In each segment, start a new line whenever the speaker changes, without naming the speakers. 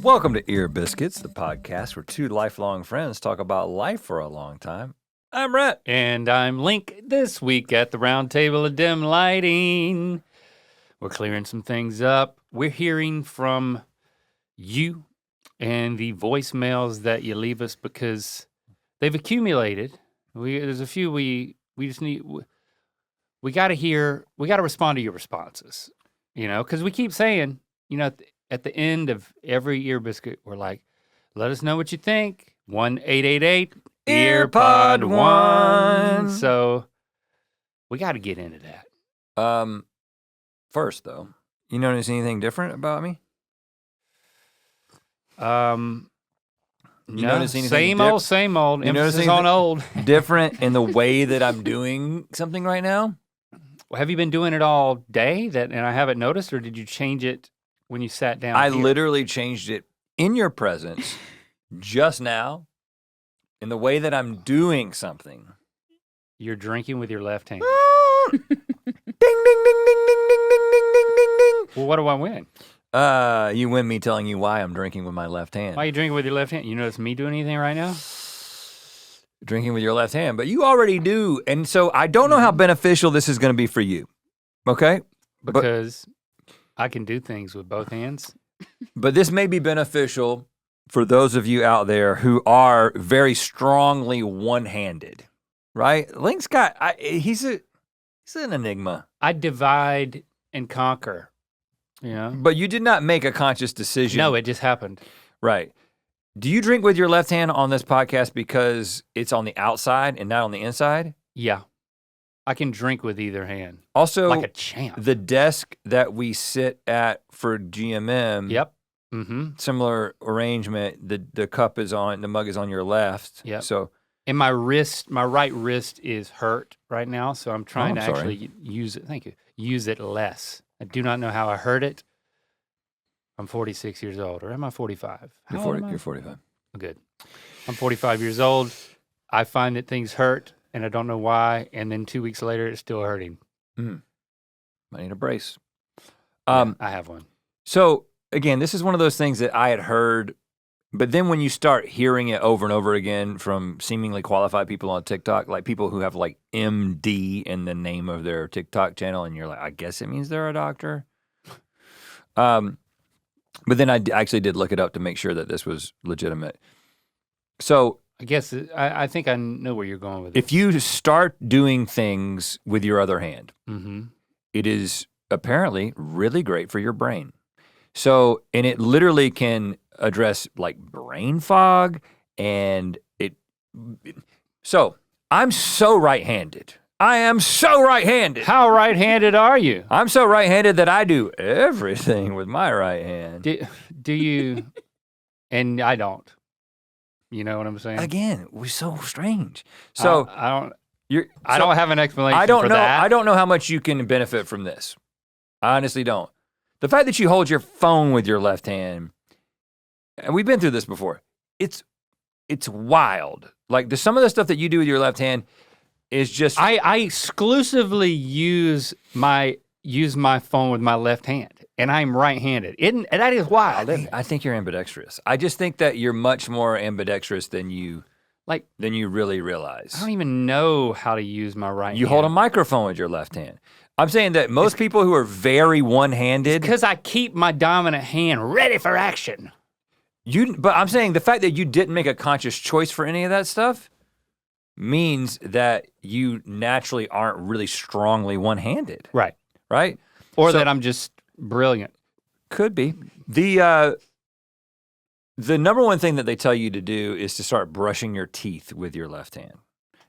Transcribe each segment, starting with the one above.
Welcome to Ear Biscuits, the podcast where two lifelong friends talk about life for a long time. I'm Rhett.
And I'm Link. This week at the round table of dim lighting, we're clearing some things up. We're hearing from you and the voicemails that you leave us because they've accumulated. There's a few we just need. We got to respond to your responses, because we keep saying, at the end of every Ear Biscuit, we're like, let us know what you think. 1-888 Earpod 1. So we got to get into that.
First, though, you notice anything different about me?
Notice anything same old. Emphasis on old.
Different in the way that I'm doing something right now?
Well, have you been doing it all day and I haven't noticed, or did you change it when you sat down
I
here?
literally changed it in your presence just now in the way that I'm doing something.
You're drinking with your left hand.
Ding, ding, ding, ding, ding, ding, ding, ding, ding, ding, ding.
Well, what do I win?
You win me telling you why I'm drinking with my left hand.
Why are you drinking with your left hand? You notice me doing anything right now?
Drinking with your left hand, but you already do. And so I don't know how beneficial this is going to be for you, okay?
Because I can do things with both hands.
But this may be beneficial for those of you out there who are very strongly one-handed, right? Link's got, he's an enigma.
I divide and conquer,
But you did not make a conscious decision.
No, it just happened.
Right. Do you drink with your left hand on this podcast because it's on the outside and not on the inside?
Yeah. I can drink with either hand.
Also,
like a champ.
The desk that we sit at for GMM.
Yep. Mm-hmm.
Similar arrangement. The cup is on, the mug is on your left.
Yep.
So,
and my right wrist is hurt right now, so I'm trying to actually use it. Thank you. Use it less. I do not know how I hurt it. I'm 46 years old, or am I 45?
You're 45.
Good. I'm 45 years old. I find that things hurt, and I don't know why, and then 2 weeks later, it's still hurting.
I need a brace.
I have one.
So, again, this is one of those things that I had heard, but then when you start hearing it over and over again from seemingly qualified people on TikTok, like people who have like MD in the name of their TikTok channel, and you're like, I guess it means they're a doctor. But then I actually did look it up to make sure that this was legitimate. So
I guess I think I know where you're going with it.
If you start doing things with your other hand, it is apparently really great for your brain. So, and it literally can address like brain fog so I'm so right-handed. I am so right-handed.
How right-handed are you?
I'm so right-handed that I do everything with my right hand.
Do you, and I don't. You know what I'm saying?
Again, we're so strange. So
I don't have an explanation for
know,
that.
I don't know how much you can benefit from this. I honestly don't. The fact that you hold your phone with your left hand, and we've been through this before, it's wild. Like some of the stuff that you do with your left hand is just
I exclusively use my phone with my left hand, and I'm right-handed. And that is wild.
I think you're ambidextrous. I just think that you're much more ambidextrous than you really realize.
I don't even know how to use my right hand.
You hold a microphone with your left hand. I'm saying that most people who are very one-handed,
because I keep my dominant hand ready for action.
But I'm saying the fact that you didn't make a conscious choice for any of that stuff means that you naturally aren't really strongly one-handed.
Right.
Right?
Or that I'm just brilliant.
Could be. The number one thing that they tell you to do is to start brushing your teeth with your left hand,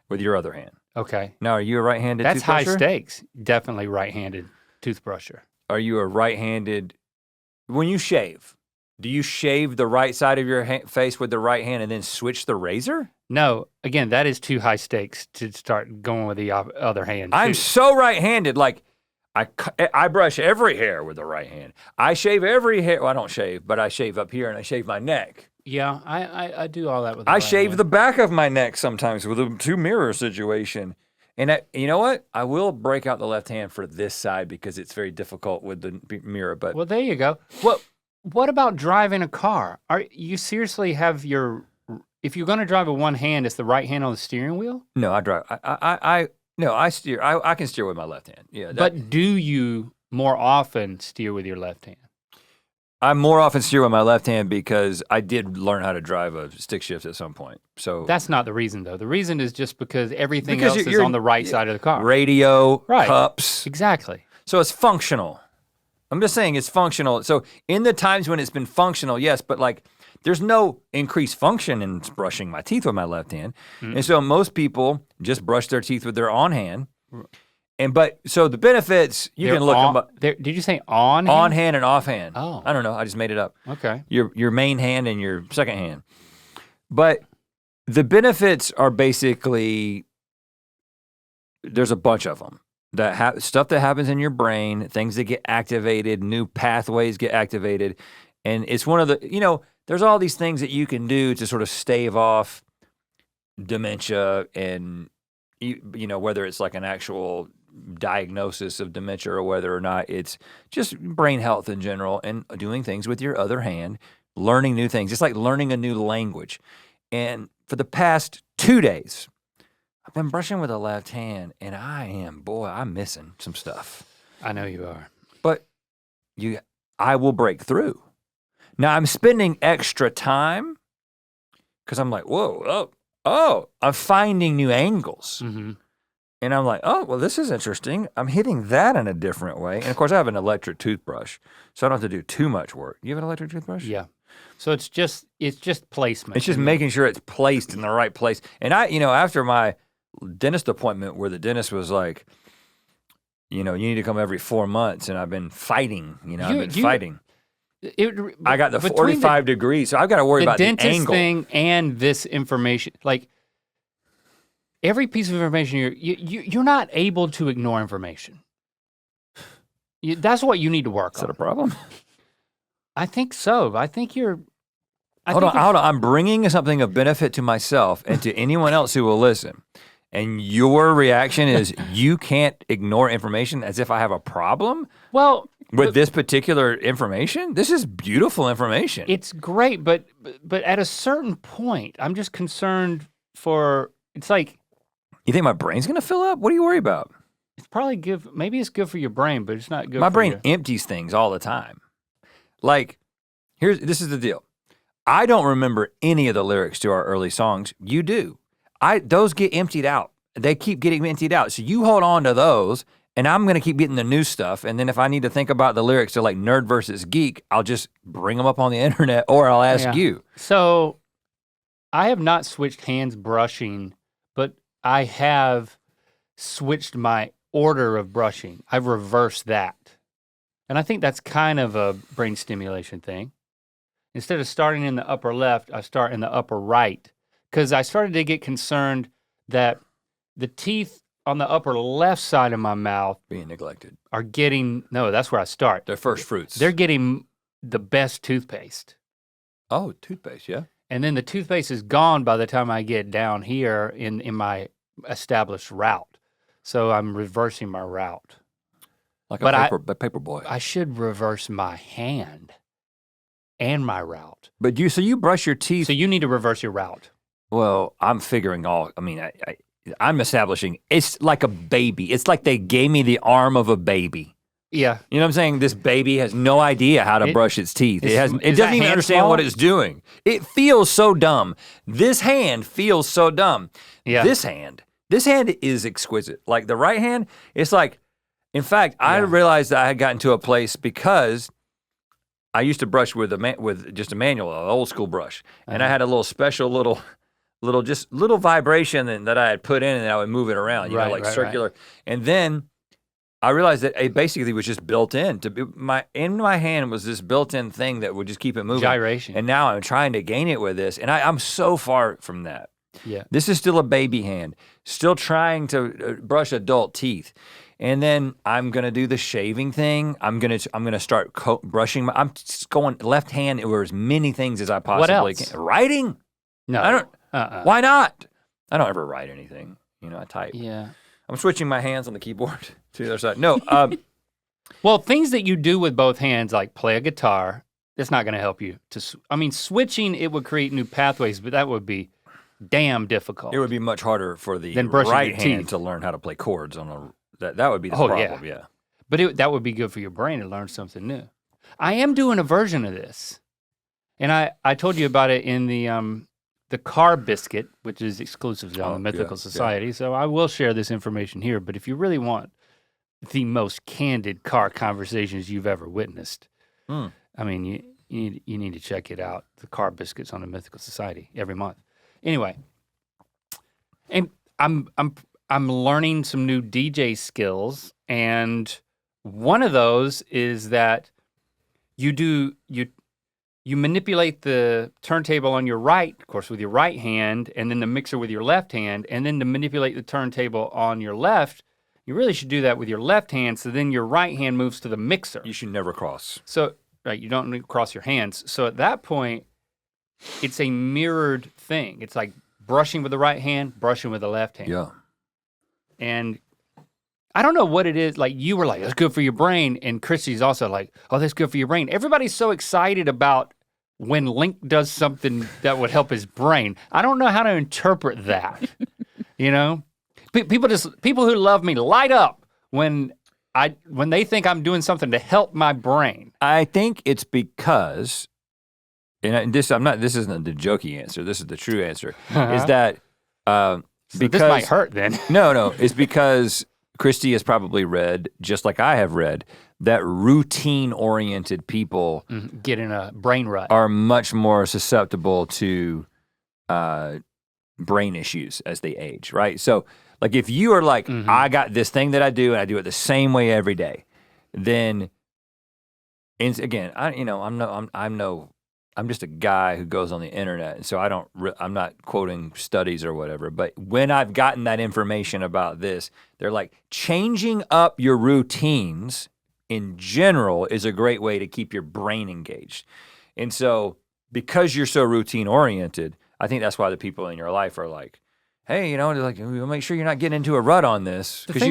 with your other hand.
Okay.
Now, are you a right-handed
toothbrusher? That's high stakes. Definitely right-handed toothbrusher.
Are you a right-handed, when you shave, do you shave the right side of your face with the right hand and then switch the razor?
No, again, that is too high stakes to start going with the other hand.
I'm so right-handed, like I brush every hair with the right hand. I shave every hair, well, I don't shave, but I shave up here and I shave my neck.
Yeah, I do all that with the
I
right
shave
hand.
the back of my neck sometimes with a two-mirror situation. And you know what? I will break out the left hand for this side because it's very difficult with the mirror. But
Well, there you go. What about driving a car? Are you seriously have your? If you're going to drive with one hand, it's the right hand on the steering wheel.
no, I drive. I steer. I can steer with my left hand. Yeah,
But do you more often steer with your left hand?
I more often steer with my left hand because I did learn how to drive a stick shift at some point. So
That's not the reason, though. The reason is just because everything
Because
else is
you're-
on the right side of the car.
radio,
Right.
cups.
Exactly.
So it's functional. I'm just saying it's functional. So in the times when it's been functional, yes, but like there's no increased function in brushing my teeth with my left hand. And so most people just brush their teeth with their on hand. So the benefits, you
They're
can look them up.
Did you say on?
On hand and off hand.
Oh.
I don't know. I just made it up.
Okay.
Your main hand and your second hand. But the benefits are basically, there's a bunch of them. Stuff that happens in your brain, things that get activated, new pathways get activated. And it's one of the, there's all these things that you can do to sort of stave off dementia and, whether it's like an actual diagnosis of dementia or whether or not it's just brain health in general and doing things with your other hand, learning new things. It's like learning a new language. And for the past 2 days, I've been brushing with the left hand and I'm missing some stuff.
I know you are.
But I will break through. Now I'm spending extra time because I'm like, I'm finding new angles.
Mm-hmm.
And I'm like, oh, well, this is interesting. I'm hitting that in a different way. And of course, I have an electric toothbrush, so I don't have to do too much work. You have an electric toothbrush?
Yeah. So it's just placement.
It's just making sure it's placed in the right place. And after my dentist appointment where the dentist was like, you need to come every 4 months, and I've been fighting, fighting. I got the 45 degrees, so I've got to worry about the
dentist
angle.
thing and this information, like every piece of information you're not able to ignore information. That's what you need to work
Is
on.
that a problem?
I think so. I think you're.
Hold on. I'm bringing something of benefit to myself and to anyone else who will listen. And your reaction is you can't ignore information as if I have a problem?
Well,
with this particular information? This is beautiful information.
It's great, but at a certain point, I'm just concerned for, it's like.
You think my brain's gonna fill up? What do you worry about?
It's probably good, maybe it's good for your brain, but it's not good
my
for
brain empties things all the time. Like, this is the deal. I don't remember any of the lyrics to our early songs. You do. Those get emptied out. They keep getting emptied out. So you hold on to those, and I'm gonna keep getting the new stuff. And then if I need to think about the lyrics to like Nerd versus Geek, I'll just bring them up on the internet, or I'll ask you.
So I have not switched hands brushing, but I have switched my order of brushing. I've reversed that. And I think that's kind of a brain stimulation thing. Instead of starting in the upper left, I start in the upper right. Because I started to get concerned that the teeth on the upper left side of my mouth
being neglected
are getting, no, that's where I start.
They're first fruits.
They're getting the best toothpaste.
Oh, toothpaste, yeah.
And then the toothpaste is gone by the time I get down here in my established route. So I'm reversing my route.
Like a paper boy.
I should reverse my hand and my route.
But so you brush your teeth.
So you need to reverse your route.
Well, I'm figuring I'm establishing, it's like a baby. It's like they gave me the arm of a baby.
Yeah.
You know what I'm saying? This baby has no idea how to brush its teeth. It doesn't even understand what it's doing. It feels so dumb. This hand feels so dumb.
Yeah.
This hand is exquisite. Like the right hand, it's like, in fact, I realized that I had gotten to a place because I used to brush with just a manual, an old school brush. And I had a little special little vibration that I had put in, and I would move it around, circular. Right. And then I realized that it basically was just built in. In my hand was this built-in thing that would just keep it moving.
Gyration.
And now I'm trying to gain it with this, and I'm so far from that.
Yeah.
This is still a baby hand, still trying to brush adult teeth. And then I'm gonna do the shaving thing. I'm gonna start brushing. I'm just going left hand over as many things as I possibly can. Writing?
No.
I don't. Why not? I don't ever write anything. I type.
Yeah.
I'm switching my hands on the keyboard to the other side. No,
Well, things that you do with both hands, like play a guitar, that's not going to help you. Switching, it would create new pathways, but that would be damn difficult.
it would be much harder for the
Than brushing
right
your
hand
teeth.
to learn how to play chords on a. That would be the
Oh,
problem. Yeah.
But that would be good for your brain to learn something new. I am doing a version of this. And I told you about it in the car biscuit, which is exclusive on the Mythical Society. So I will share this information here. But if you really want the most candid car conversations you've ever witnessed, I mean, you need to check it out. The car biscuits on the Mythical Society every month. Anyway, and I'm learning some new DJ skills, and one of those is that you manipulate the turntable on your right, of course, with your right hand, and then the mixer with your left hand, and then to manipulate the turntable on your left, you really should do that with your left hand, so then your right hand moves to the mixer.
You should never cross.
So, right, you don't need to cross your hands. So at that point, it's a mirrored thing. It's like brushing with the right hand, brushing with the left hand.
Yeah.
And I don't know what it is. Like you were like, that's good for your brain. And Christy's also like, oh, that's good for your brain. Everybody's so excited about when Link does something that would help his brain. I don't know how to interpret that. You know? People who love me light up when they think I'm doing something to help my brain.
I think it's because, and this isn't the jokey answer, this is the true answer, is that
So
because
this might hurt then.
No, it's because Christy has probably read, just like I have read, that routine-oriented people
Get in a brain rut.
are much more susceptible to brain issues as they age, right? So, like, if you are like, I got this thing that I do, and I do it the same way every day, then, and again, I'm just a guy who goes on the internet, and so I'm not quoting studies or whatever, but when I've gotten that information about this, they're like, changing up your routines in general is a great way to keep your brain engaged. And so, because you're so routine oriented, I think that's why the people in your life are like, hey, they're like, we'll make sure you're not getting into a rut on this. Because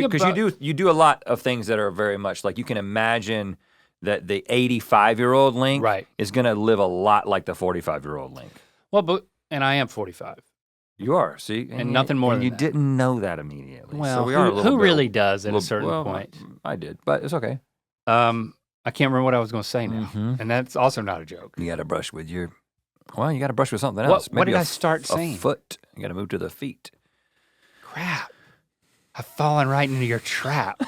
you do a lot of things that are very much like, you can imagine that the 85-year-old Link is going to live a lot like the 45-year-old Link.
Well, and I am 45.
You are, see?
And nothing more than
you
that.
didn't know that immediately.
Well,
so we are a little
who
bit,
really does at a certain point?
I did, but it's okay.
I can't remember what I was going to say now. And that's also not a joke.
You got to brush with something else.
What
Maybe
did I start saying?
A foot. You got to move to the feet.
Crap. I've fallen right into your trap.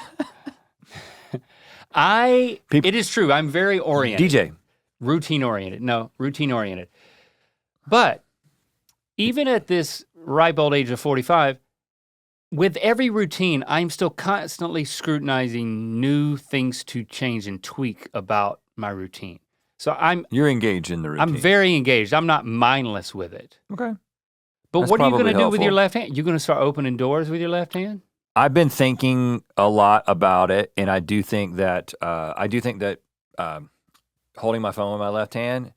It is true, I'm very oriented.
DJ.
Routine oriented. But even at this ripe old age of 45, with every routine, I'm still constantly scrutinizing new things to change and tweak about my routine. So you're
engaged in the routine.
I'm very engaged. I'm not mindless with it.
Okay.
But
That's
what are you going to do
helpful.
with your left hand? You're going to start opening doors with your left hand?
I've been thinking a lot about it, and I do think that holding my phone with my left hand,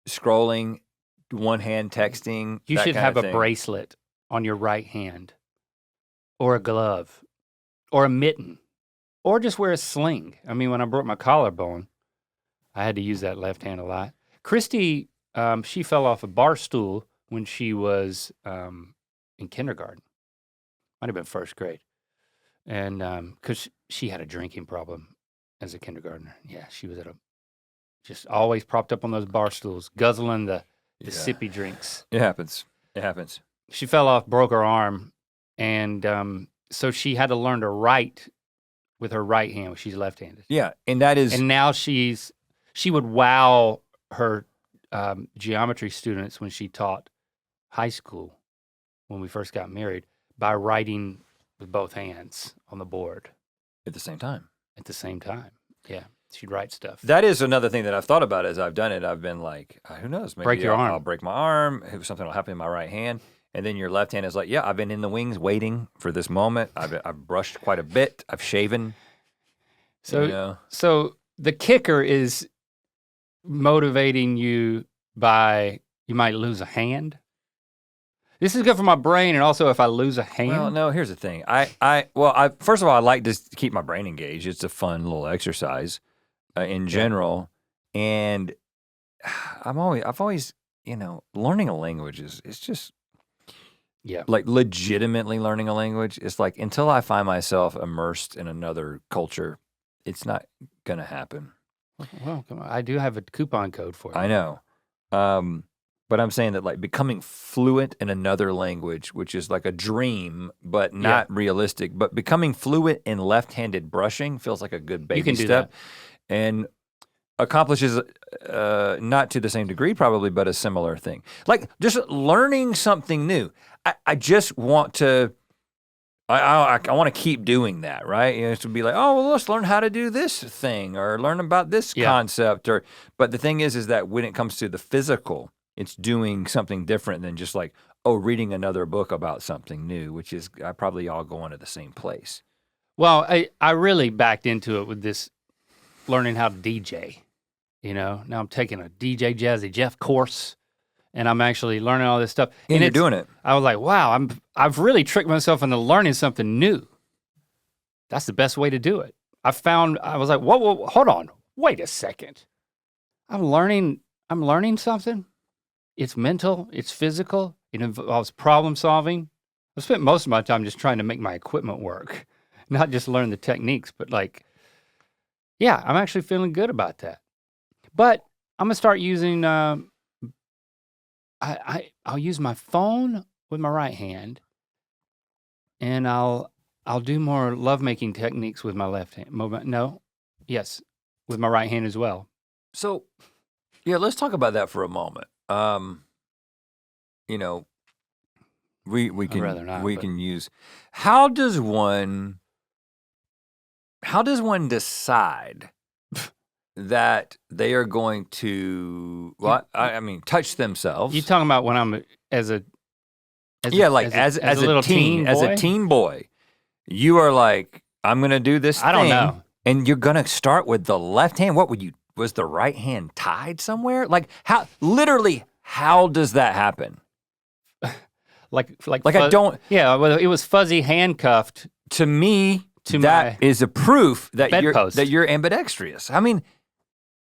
scrolling, one hand texting.
You should have a bracelet on your right hand, or a glove, or a mitten, or just wear a sling. I mean, when I broke my collarbone, I had to use that left hand a lot. Christy, she fell off a bar stool when she was in kindergarten. Might have been first grade. And because she had a drinking problem as a kindergartner. Yeah, she was just always propped up on those bar stools, guzzling the sippy drinks.
It happens.
She fell off, broke her arm, and so she had to learn to write with her right hand when she's left-handed.
Yeah, and that is...
And now she would wow her geometry students when she taught high school, when we first got married, by writing with both hands on the board.
At the same time.
Yeah. She'd write stuff.
That is another thing that I've thought about as I've done it. I've been like, who knows? Maybe
break your arm.
I'll break my arm. Something will happen in my right hand. And then your left hand is like, yeah, I've been in the wings waiting for this moment. I've brushed quite a bit. I've shaven.
So the kicker is motivating you by, you might lose a hand. This is good for my brain, and also if I lose a hand.
Well, no, here's the thing. First of all, I like to keep my brain engaged. It's a fun little exercise in general. And I've always, learning a language it's just, like legitimately learning a language. It's like, until I find myself immersed in another culture, it's not going to happen.
Well, come on. I do have a coupon code for you.
I know. But I'm saying that like becoming fluent in another language, which is like a dream, but not realistic, but becoming fluent in left-handed brushing feels like a good baby step.
That.
And accomplishes, not to the same degree probably, but a similar thing. Like just learning something new. I just want to, I want to keep doing that, right? To be like, oh, well, let's learn how to do this thing or learn about this concept. But the thing is that when it comes to the physical, it's doing something different than just like, reading another book about something new, which is probably all going to the same place.
Well, I really backed into it with this learning how to DJ. Now I'm taking a DJ Jazzy Jeff course, and I'm actually learning all this stuff.
And you're doing it.
I was like, wow, I've really tricked myself into learning something new. That's the best way to do it. I was like, whoa, hold on, wait a second. I'm learning something. It's mental, it's physical, it involves problem solving. I spent most of my time just trying to make my equipment work, not just learn the techniques, but like, I'm actually feeling good about that. But I'm gonna start using, I'll use my phone with my right hand, and I'll do more lovemaking techniques with my left hand. With my right hand as well.
So, let's talk about that for a moment. We can use, how does one decide that they are going to, touch themselves?
You talking about when I'm as a
little teen boy, you are like, I'm gonna do this thing.
I don't know.
And you're gonna start with the left hand. Was the right hand tied somewhere? Like how does that happen? I don't.
Yeah, well, it was fuzzy handcuffed.
To me, that is a proof that you're ambidextrous. I mean,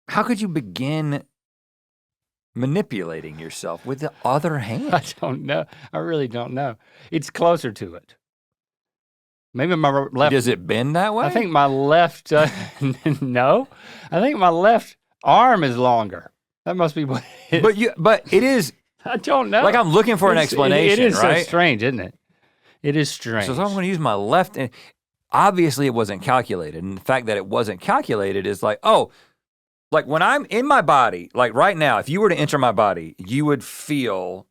how could you begin manipulating yourself with the other hand?
I don't know. I really don't know. It's closer to it. Maybe my left.
Does it bend that way?
I think my left. No, I think my left arm is longer. That must be what it is.
But it is.
I don't know.
Like I'm looking for an explanation.
It is
right?
so strange, isn't it? It is strange.
So I'm going to use my left. And obviously, it wasn't calculated. And the fact that it wasn't calculated is like, like when I'm in my body, like right now, if you were to enter my body, you would feel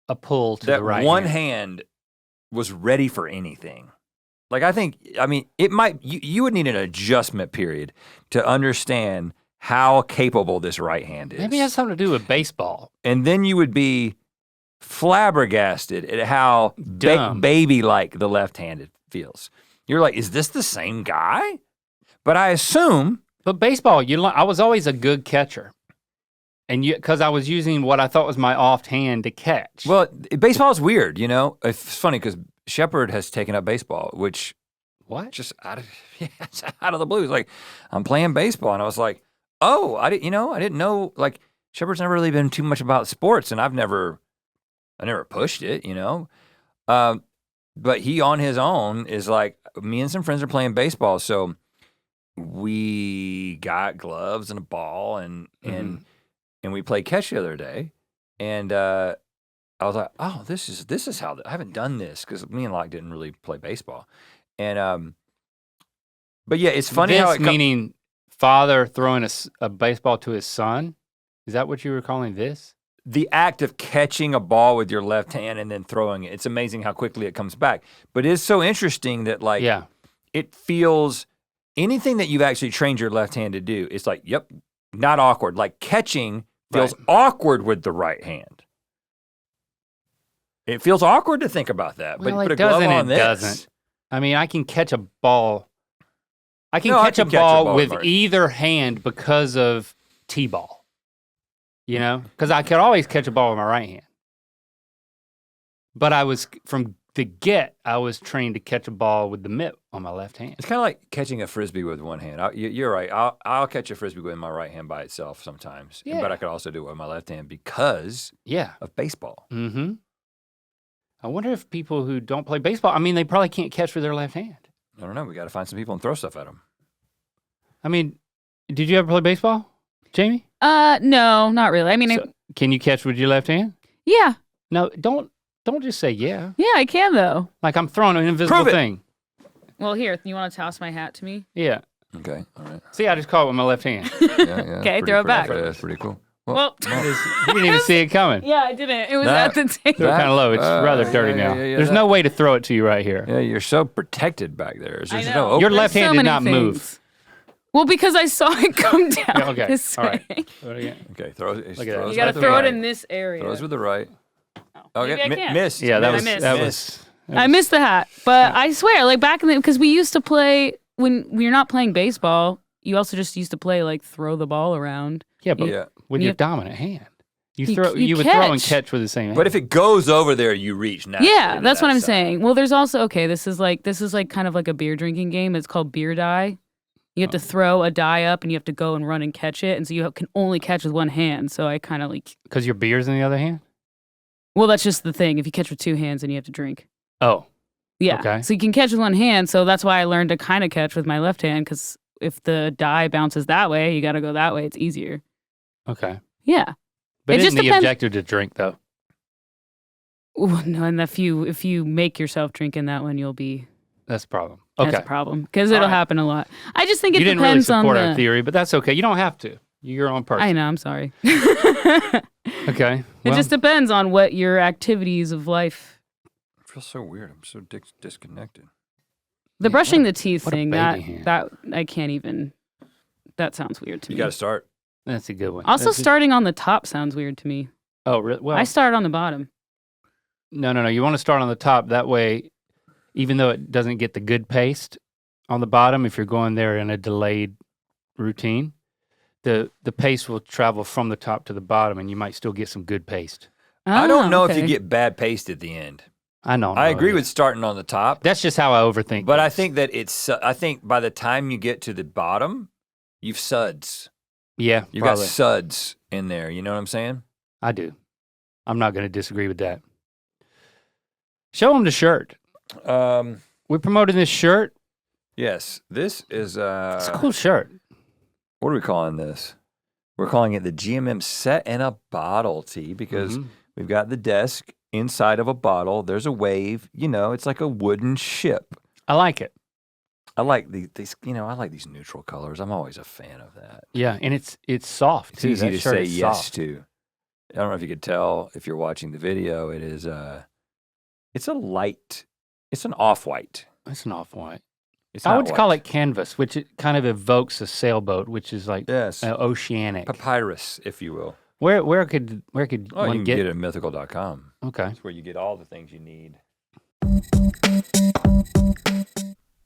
a pull to the right.
That one hand was ready for anything. Like it might. You would need an adjustment period to understand how capable this right hand is.
Maybe it has something to do with baseball.
And then you would be flabbergasted at how baby-like the left-handed feels. You're like, is this the same guy? But I assume.
But baseball, I was always a good catcher. And because I was using what I thought was my off hand to catch.
Well, baseball is weird, It's funny because Shepard has taken up baseball, which just out of the blue. It's like, I'm playing baseball. And I was like, I didn't know, like, Shepard's never really been too much about sports, and I never pushed it, but he on his own is like, me and some friends are playing baseball, so we got gloves and a ball, and we played catch the other day, and I was like, oh, this is how, I haven't done this, because me and Locke didn't really play baseball, and but yeah, it's funny how it
meaning father throwing a baseball to his son? Is that what you were calling this?
The act of catching a ball with your left hand and then throwing it. It's amazing how quickly it comes back. But it's so interesting that it feels, anything that you've actually trained your left hand to do, it's like, not awkward. Like catching feels awkward with the right hand. It feels awkward to think about that.
Well,
but put a glove on this.
Doesn't. I mean, I can catch a ball. I can catch a ball with either hand because of T-ball. Because I could always catch a ball with my right hand. But I was I was trained to catch a ball with the mitt on my left hand.
It's kind of like catching a Frisbee with one hand. You're right. I'll catch a Frisbee with my right hand by itself sometimes.
Yeah.
But I could also do it with my left hand because of baseball.
Mm-hmm. I wonder if people who don't play baseball, I mean, they probably can't catch with their left hand.
I don't know. We got to find some people and throw stuff at them.
I mean, did you ever play baseball, Jamie?
No, not really. I mean,
can you catch with your left hand?
Yeah.
No, don't just say yeah.
Yeah, I can though.
Like I'm throwing an invisible thing.
Well, here, you want to toss my hat to me?
Yeah.
Okay, all right.
See, I just caught it with my left hand.
Yeah.
Okay, throw it back.
That's pretty cool.
Well,
you didn't even see it coming.
Yeah, I didn't. It was at the table.
They're kind of low. It's rather dirty now. There's no way to throw it to you right here.
Yeah, you're so protected back there.
I know.
No opening.
Your left hand did not move.
Well, because I saw it come down.
Okay,
this
all right.
way.
Okay, throw it.
Look at that.
You gotta throw it in this area.
Throws with the right.
Maybe I can't.
Missed.
Yeah,
I missed the hat, but I swear, like back in the, because we used to play when you're not playing baseball, you also just used to play like throw the ball around.
Yeah, but with your dominant hand, you would
catch.
throw and catch with the same hand.
But if it goes over there, you reach now.
Yeah, that's what I'm saying. Well, there's also this is like kind of like a beer drinking game. It's called beer die. You have to throw a die up and you have to go and run and catch it, and so you can only catch with one hand. So I kind of like
because your beer's in the other hand.
Well, that's just the thing. If you catch with two hands, then you have to drink.
Oh.
Yeah.
Okay.
So you can catch with one hand. So that's why I learned to kind of catch with my left hand, because if the die bounces that way, you got to go that way. It's easier.
Okay.
Yeah.
But
it
isn't
just
the objective to drink, though?
Well, no, and if you make yourself drink in that one, you'll be...
That's the problem. Okay.
That's a problem, because it'll happen a lot. I just think it depends on
You didn't really support our theory, but that's okay. You don't have to. You're your own person.
I know, I'm sorry.
Okay.
It just depends on what your activities of life...
I feel so weird. I'm so disconnected.
The brushing the teeth
what a
thing,
baby
that I can't even... That sounds weird to me.
You got to start.
That's a good one.
Also, starting on the top sounds weird to me.
Oh, really? Well,
I start on the bottom.
No. You want to start on the top. That way, even though it doesn't get the good paste on the bottom, if you're going there in a delayed routine, the paste will travel from the top to the bottom, and you might still get some good paste.
I don't know if you get bad paste at the end.
I know.
I agree with starting on the top.
That's just how I overthink.
But I think that I think by the time you get to the bottom, you've suds.
Yeah,
you got suds in there. You know what I'm saying?
I do. I'm not going to disagree with that. Show them the shirt. We're promoting this shirt.
Yes, this is
it's a cool shirt.
What are we calling this? We're calling it the GMM Set in a Bottle tee, because we've got the desk inside of a bottle. There's a wave. You know, it's like a wooden ship.
I like it.
I like these. You know, I like these neutral colors. I'm always a fan of that.
Yeah, and it's soft.
It's easy to say yes
soft.
to. I don't know if you could tell if you're watching the video. It is it's a light. It's an off-white.
It's an off-white.
I
would call it canvas, which it kind of evokes a sailboat, which is like oceanic.
Papyrus, if you will.
Where could one
you can
get
it at mythical.com.
Okay.
That's where you get all the things you need.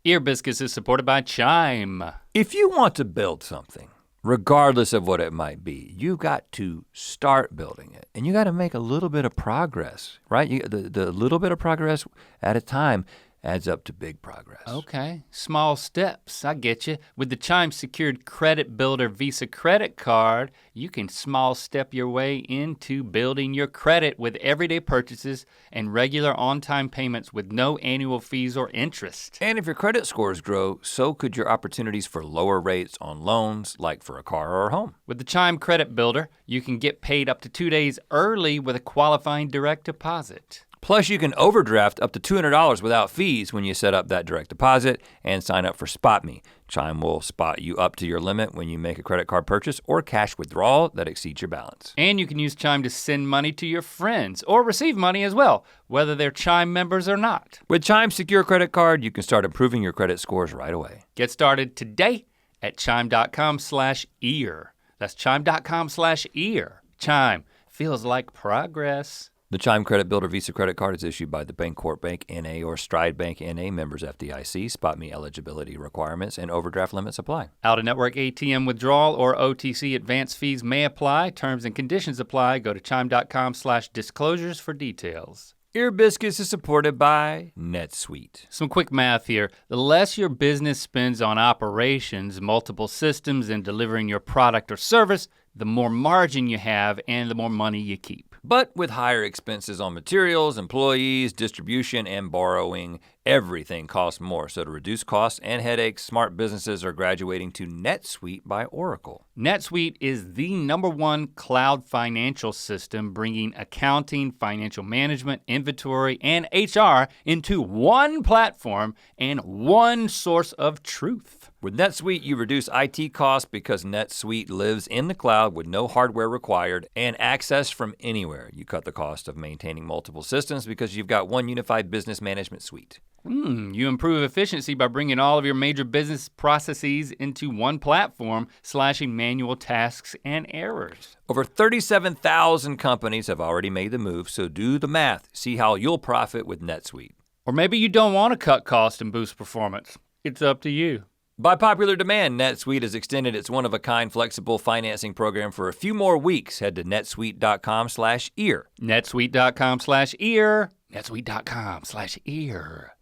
Ear Biscuits is supported by Chime.
If you want to build something, regardless of what it might be, you got to start building it, and you got to make a little bit of progress, right? The little bit of progress at a time adds up to big progress.
Okay, small steps, I get you. With the Chime Secured Credit Builder Visa credit card, you can small step your way into building your credit with everyday purchases and regular on-time payments with no annual fees or interest.
And if your credit scores grow, so could your opportunities for lower rates on loans, like for a car or a home.
With the Chime Credit Builder, you can get paid up to 2 days early with a qualifying direct deposit.
Plus, you can overdraft up to $200 without fees when you set up that direct deposit and sign up for SpotMe. Chime will spot you up to your limit when you make a credit card purchase or cash withdrawal that exceeds your balance.
And you can use Chime to send money to your friends or receive money as well, whether they're Chime members or not.
With Chime's secure credit card, you can start improving your credit scores right away.
Get started today at chime.com/ear. That's chime.com/ear. Chime feels like progress.
The Chime Credit Builder Visa credit card is issued by the Bancorp Bank N.A. or Stride Bank N.A. members FDIC. SpotMe eligibility requirements and overdraft limits apply.
Out-of-network ATM withdrawal or OTC advance fees may apply. Terms and conditions apply. Go to chime.com/disclosures for details.
Ear Biscuits is supported by NetSuite.
Some quick math here. The less your business spends on operations, multiple systems, and delivering your product or service, the more margin you have and the more money you keep.
But with higher expenses on materials, employees, distribution, and borrowing, everything costs more. So to reduce costs and headaches, smart businesses are graduating to NetSuite by Oracle.
NetSuite is the #1 cloud financial system, bringing accounting, financial management, inventory, and HR into one platform and one source of truth.
With NetSuite, you reduce IT costs because NetSuite lives in the cloud with no hardware required and access from anywhere. You cut the cost of maintaining multiple systems because you've got one unified business management suite.
You improve efficiency by bringing all of your major business processes into one platform, slashing manual tasks and errors.
Over 37,000 companies have already made the move, so do the math. See how you'll profit with NetSuite.
Or maybe you don't want to cut costs and boost performance. It's up to you.
By popular demand, NetSuite has extended its one-of-a-kind flexible financing program for a few more weeks. Head to netsuite.com/ear.
netsuite.com/ear. netsuite.com/ear.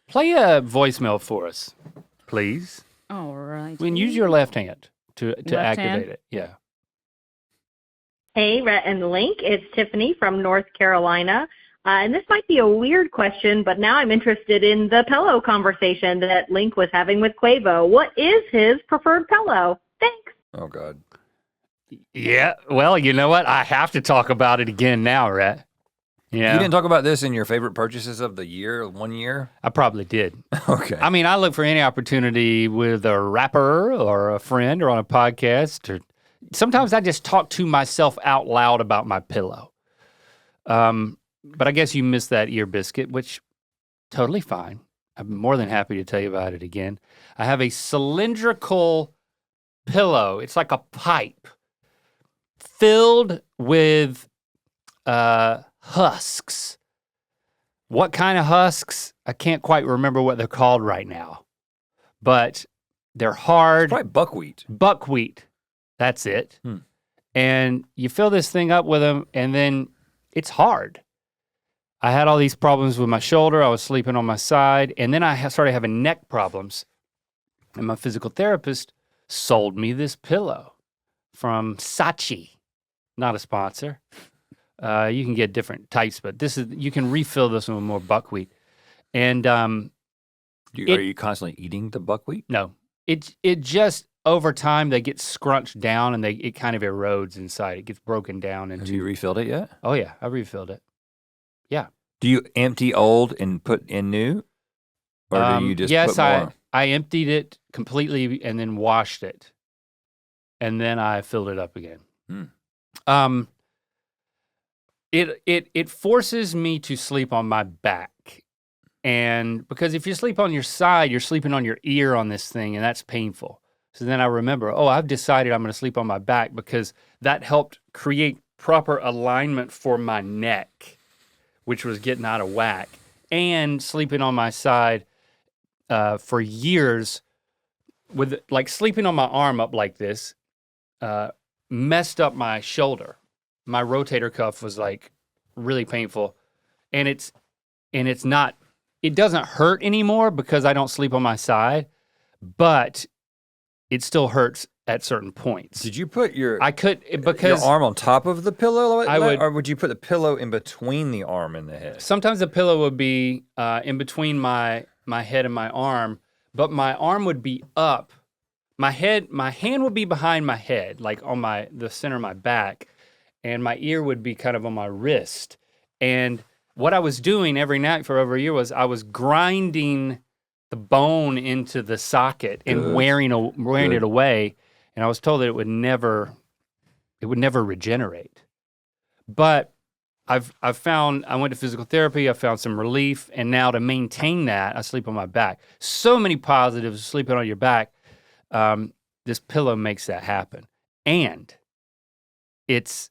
Play a voicemail for us, please.
All right.
We can use your left hand to
Left
activate
hand?
it. Yeah.
Hey, Rhett and Link. It's Tiffany from North Carolina. And this might be a weird question, but now I'm interested in the pillow conversation that Link was having with Quavo. What is his preferred pillow? Thanks.
Oh, God.
Yeah, well, you know what? I have to talk about it again now, Rhett. Yeah.
You didn't talk about this in your favorite purchases of the year, 1 year?
I probably did.
Okay.
I mean, I look for any opportunity with a rapper or a friend or on a podcast, or sometimes I just talk to myself out loud about my pillow. But I guess you missed that ear biscuit, which totally fine. I'm more than happy to tell you about it again. I have a cylindrical pillow. It's like a pipe filled with husks. What kind of husks? I can't quite remember what they're called right now, but they're hard.
It's probably buckwheat.
Buckwheat, that's it. And you fill this thing up with them and then it's hard. I had all these problems with my shoulder. I was sleeping on my side, and then I started having neck problems. And my physical therapist sold me this pillow from Saatchi, not a sponsor. You can get different types, but you can refill this one with more buckwheat. And
Are you constantly eating the buckwheat?
no, it just over time they get scrunched down and it kind of erodes inside. It gets broken down
Have
into.
you refilled it yet?
Oh yeah, I refilled it. Yeah.
Do you empty old and put in new? Or do you just
yes,
put more?
I emptied it completely and then washed it. And then I filled it up again. It forces me to sleep on my back. And because if you sleep on your side, you're sleeping on your ear on this thing, and that's painful. So then I remember, I've decided I'm gonna sleep on my back because that helped create proper alignment for my neck, which was getting out of whack. And sleeping on my side for years, with like sleeping on my arm up like this, messed up my shoulder. My rotator cuff was like really painful, and it doesn't hurt anymore because I don't sleep on my side, but it still hurts at certain points.
Did you put your
arm
arm on top of the pillow?
or
would you put the pillow in between the arm and the head?
Sometimes the pillow would be in between my head and my arm, but my arm would be up. My hand would be behind my head, like on the center of my back, and my ear would be kind of on my wrist. And what I was doing every night for over a year was I was grinding the bone into the socket and wearing it away. And I was told that it would never regenerate. But I went to physical therapy, I found some relief, and now to maintain that, I sleep on my back. So many positives of sleeping on your back. This pillow makes that happen. And it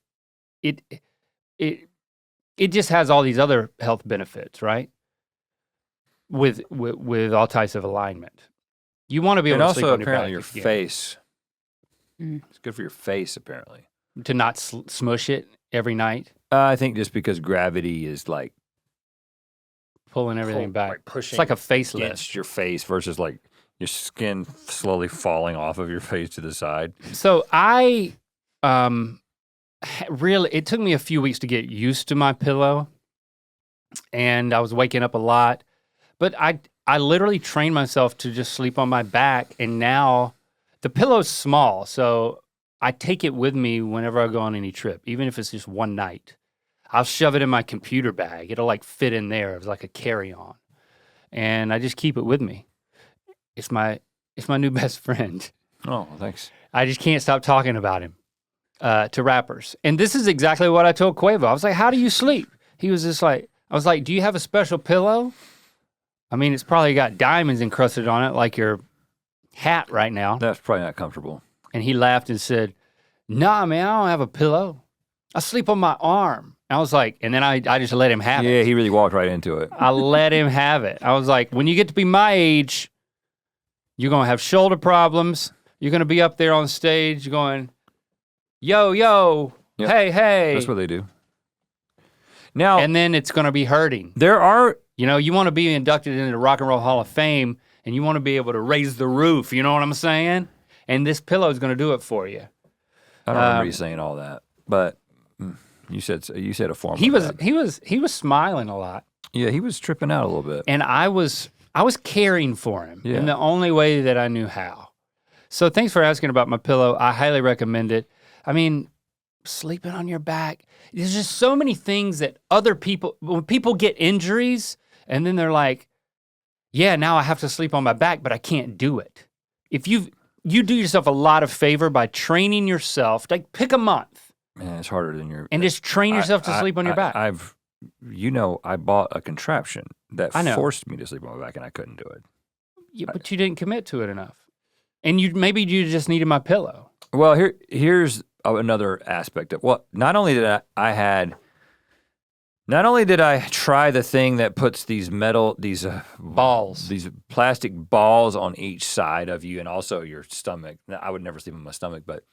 just has all these other health benefits, right? With all types of alignment. You want to be able to sleep on your back.
And also apparently your
again.
face. It's good for your face, apparently.
To not smush it every night.
I think just because gravity is like
Pulling everything back.
like pushing
It's like a facelift.
against your face versus like your skin slowly falling off of your face to the side.
So I really, it took me a few weeks to get used to my pillow, and I was waking up a lot, but I literally trained myself to just sleep on my back, and now the pillow's small, so I take it with me whenever I go on any trip, even if it's just one night. I'll shove it in my computer bag. It'll like fit in there. It's like a carry-on, and I just keep it with me. It's my new best friend.
Oh, thanks.
I just can't stop talking about him to rappers. And this is exactly what I told Quavo. I was like, how do you sleep? He was just like, I was like, do you have a special pillow? I mean, it's probably got diamonds encrusted on it like your hat right now.
That's probably not comfortable.
And he laughed and said, nah, man, I don't have a pillow. I sleep on my arm. And I was like, and then I just let him have it.
Yeah, he really walked right into it.
I let him have it. I was like, when you get to be my age, you're gonna have shoulder problems. You're gonna be up there on stage going, yo, yo,
Yep.
hey.
That's what they do. Now,
And then it's gonna be hurting.
there are,
You know, you wanna be inducted into the Rock and Roll Hall of Fame, and you wanna be able to raise the roof, you know what I'm saying? And this pillow is gonna do it for you.
I don't remember you saying all that, but you said a form.
He
of that.
was smiling a lot.
Yeah, he was tripping out a little bit.
And I was caring for him
Yeah.
in the only way that I knew how. So thanks for asking about my pillow. I highly recommend it. I mean, sleeping on your back. There's just so many things that other people, when people get injuries and then they're like, yeah, now I have to sleep on my back, but I can't do it. If you do yourself a lot of favor by training yourself, like pick a month
Man, it's harder than your.
and just train yourself to sleep on your back.
I bought a contraption that
I know.
forced me to sleep on my back, and I couldn't do it.
Yeah, but you didn't commit to it enough. And maybe you just needed my pillow.
Well, here's another aspect of not only did I try the thing that puts these
Balls.
these plastic balls on each side of you and also your stomach. Now, I would never sleep on my stomach, but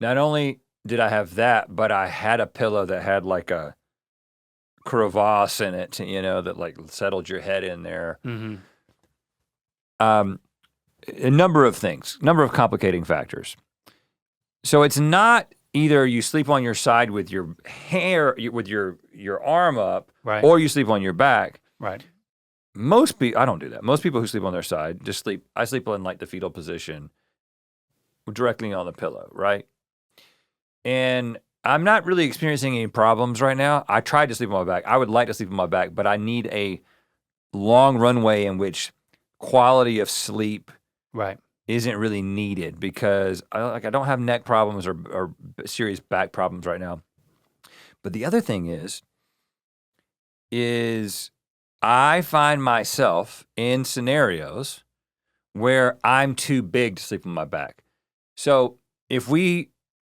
not only did I have that, but I had a pillow that had like a crevasse in it, that like settled your head in there.
Mm-hmm.
A number of complicating factors. So it's not either you sleep on your side with your with your arm up,
Right.
or you sleep on your back.
Right.
Most people, I don't do that. Most people who sleep on their side I sleep in like the fetal position directly on the pillow, right? And I'm not really experiencing any problems right now. I tried to sleep on my back. I would like to sleep on my back, but I need a long runway in which quality of sleep
Right.
isn't really needed because I don't have neck problems or serious back problems right now. But the other thing is I find myself in scenarios where I'm too big to sleep on my back. So if we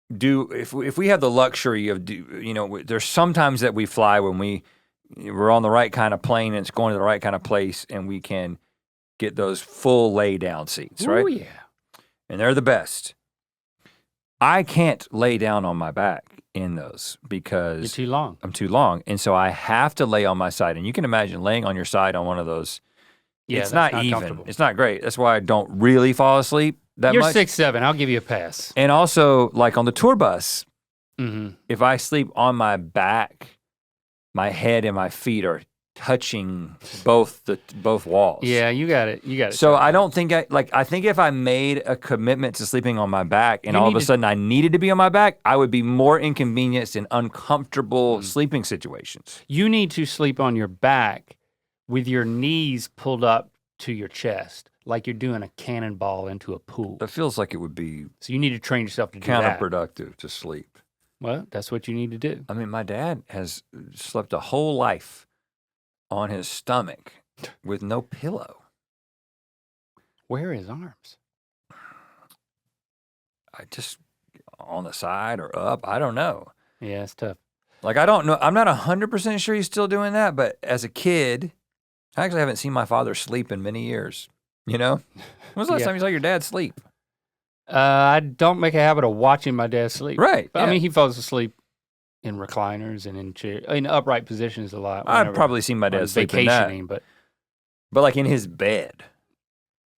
have the luxury of there's sometimes that we fly when we're on the right kind of plane and it's going to the right kind of place and we can get those full lay down seats, right?
Oh yeah.
And they're the best. I can't lay down on my back in those because
You're too long.
I'm too long. And so I have to lay on my side. And you can imagine laying on your side on one of those.
Yeah,
it's
that's
not even.
comfortable.
It's not great. That's why I don't really fall asleep that
You're
much.
6'7". I'll give you a pass.
And also, like on the tour bus,
Mm-hmm.
if I sleep on my back, my head and my feet are touching both walls.
Yeah, you got it. You got it.
So I don't think I think if I made a commitment to sleeping on my back and all of a sudden I needed to be on my back, I would be more inconvenienced in uncomfortable sleeping situations.
You need to sleep on your back with your knees pulled up to your chest, like you're doing a cannonball into a pool.
That feels like it would be
So you need to train yourself to do that.
counterproductive to sleep.
Well, that's what you need to do.
I mean, my dad has slept a whole life on his stomach with no pillow.
Where are his arms?
I just on the side or up. I don't know.
Yeah, it's tough.
Like, I don't know. I'm not 100% sure he's still doing that, but as a kid, I actually haven't seen my father sleep in many years. You know? When was the last
Yeah.
time you saw your dad sleep?
I don't make a habit of watching my dad sleep.
Right.
But, I
yeah.
mean, he falls asleep in recliners and in upright positions a lot.
I've probably seen my dad sleep in that.
Vacationing, but
like in his bed.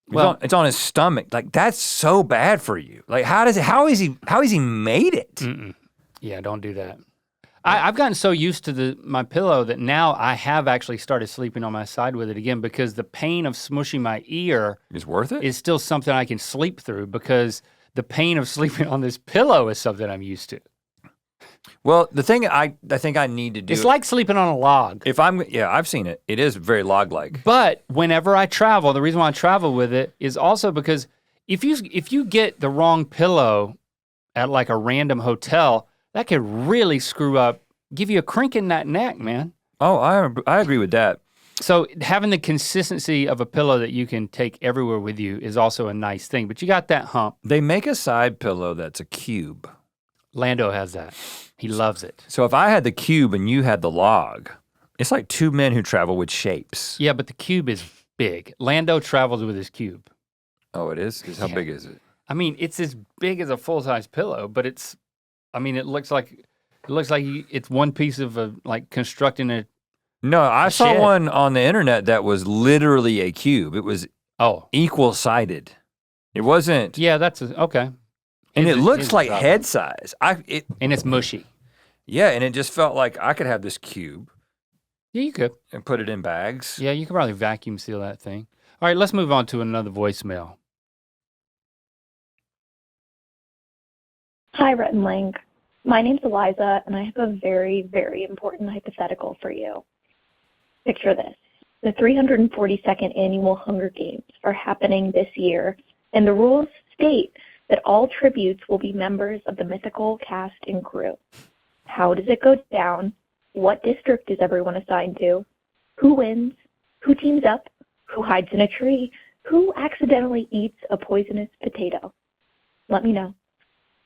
Well-
It's on his stomach. Like that's so bad for you. Like how is he made it?
yeah, don't do that. I've gotten so used to my pillow that now I have actually started sleeping on my side with it again because the pain of smushing my ear
Is worth it?
is still something I can sleep through because the pain of sleeping on this pillow is something I'm used to.
Well, the thing I think I need to do.
It's like sleeping on a log.
I've seen it. It is very log-like.
But whenever I travel, the reason why I travel with it is also because if you get the wrong pillow at like a random hotel, that could really screw up, give you a crink in that neck, man.
Oh, I agree with that.
So having the consistency of a pillow that you can take everywhere with you is also a nice thing, but you got that hump.
They make a side pillow that's a cube.
Lando has that. He loves it.
So if I had the cube and you had the log, it's like two men who travel with shapes.
Yeah, but the cube is big. Lando travels with his cube.
Oh, it is? How big is it?
I mean, it's as big as a full-size pillow, but it looks like it's one piece of like constructing a.
No, I saw
shed.
one on the internet that was literally a cube. It was equal-sided. It wasn't.
Yeah, that's okay.
And it looks like
about
head size.
and it's mushy.
Yeah, and it just felt like I could have this cube
Yeah, you could.
and put it in bags.
Yeah, you could probably vacuum seal that thing. All right, let's move on to another voicemail.
Hi, Rhett and Link. My name's Eliza, and I have a very, very important hypothetical for you. Picture this. The 342nd Annual Hunger Games are happening this year, and the rules state that all tributes will be members of the mythical cast and crew. How does it go down? What district is everyone assigned to? Who wins? Who teams up? Who hides in a tree? Who accidentally eats a poisonous potato? Let me know.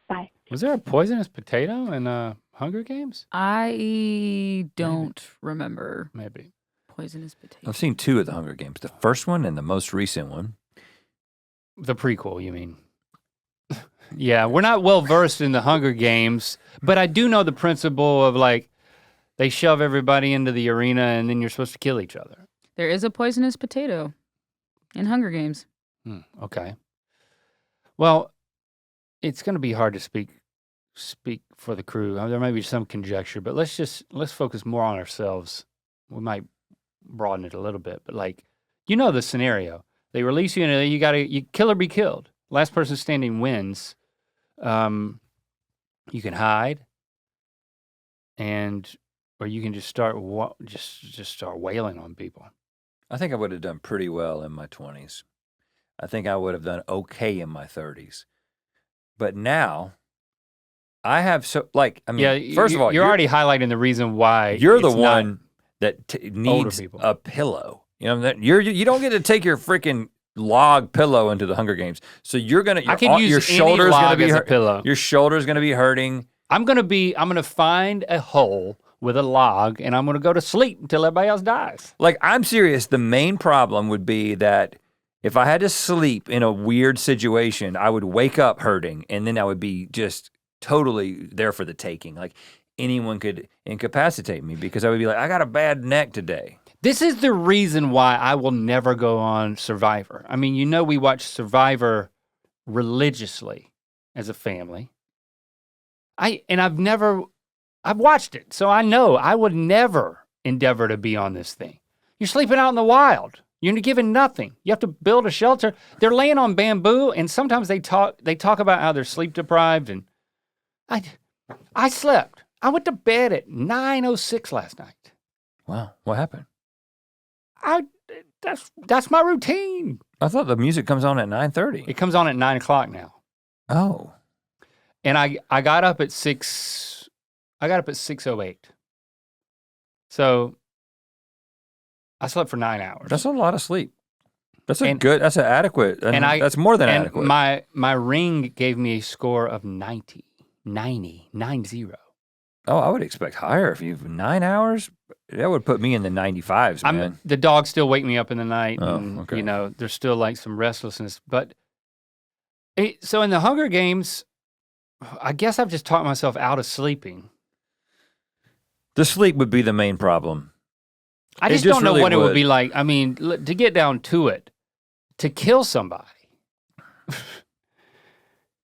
Bye.
Was there a poisonous potato in Hunger Games?
I don't remember
Maybe.
poisonous potato.
I've seen two of the Hunger Games. The first one and the most recent one.
The prequel, you mean? Yeah, we're not well versed in the Hunger Games, but I do know the principle of like they shove everybody into the arena and then you're supposed to kill each other.
There is a poisonous potato in Hunger Games.
Okay. Well, it's going to be hard to speak for the crew. There may be some conjecture, but let's focus more on ourselves. We might broaden it a little bit, but like, you know the scenario. They release you and you kill or be killed. Last person standing wins. You can hide, or you can just start start wailing on people.
I think I would have done pretty well in my 20s. I think I would have done okay in my 30s. But now, I have first of all,
you're already highlighting the reason why
you're the
it's not
one that needs
older people.
a pillow. You know, you don't get to take your freaking log pillow into the Hunger Games. So you're gonna
I can use
your shoulder's
any log
gonna be
as a pillow.
Your shoulder's gonna be hurting.
I'm gonna find a hole with a log and I'm gonna go to sleep until everybody else dies.
Like, I'm serious. The main problem would be that if I had to sleep in a weird situation, I would wake up hurting, and then I would be just totally there for the taking. Like, anyone could incapacitate me because I would be like, I got a bad neck today.
This is the reason why I will never go on Survivor. I mean, you know, we watch Survivor religiously as a family. I've watched it, so I know I would never endeavor to be on this thing. You're sleeping out in the wild. You're given nothing. You have to build a shelter. They're laying on bamboo, and sometimes they talk about how they're sleep deprived. And I slept. I went to bed at 9:06 last night.
Wow, what happened?
That's my routine.
I thought the music comes on at 9:30.
It comes on at 9 o'clock now.
Oh.
And I got up at 6. I got up at 6:08. So I slept for 9 hours.
That's a lot of sleep. That's adequate. That's more than adequate.
My ring gave me a score of 90.
Oh, I would expect higher. If you've 9 hours, that would put me in the 95s, man.
The dogs still wake me up in the night.
Oh,
and,
okay.
you know, there's still like some restlessness. But so in the Hunger Games, I guess I've just talked myself out of sleeping.
The sleep would be the main problem.
I just don't know what it would be like. I mean, to get down to it, to kill somebody.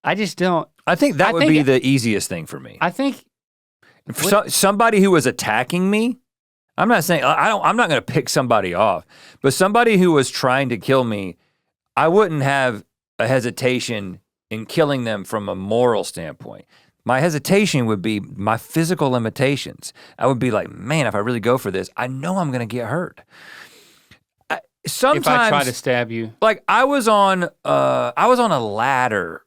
I just don't.
I think that would be the easiest thing for me.
I think
somebody who was attacking me. I'm not saying I'm not going to pick somebody off, but somebody who was trying to kill me, I wouldn't have a hesitation in killing them from a moral standpoint. My hesitation would be my physical limitations. I would be like, man, if I really go for this, I know I'm going to get hurt. Sometimes,
if I try to stab you,
like I was on a ladder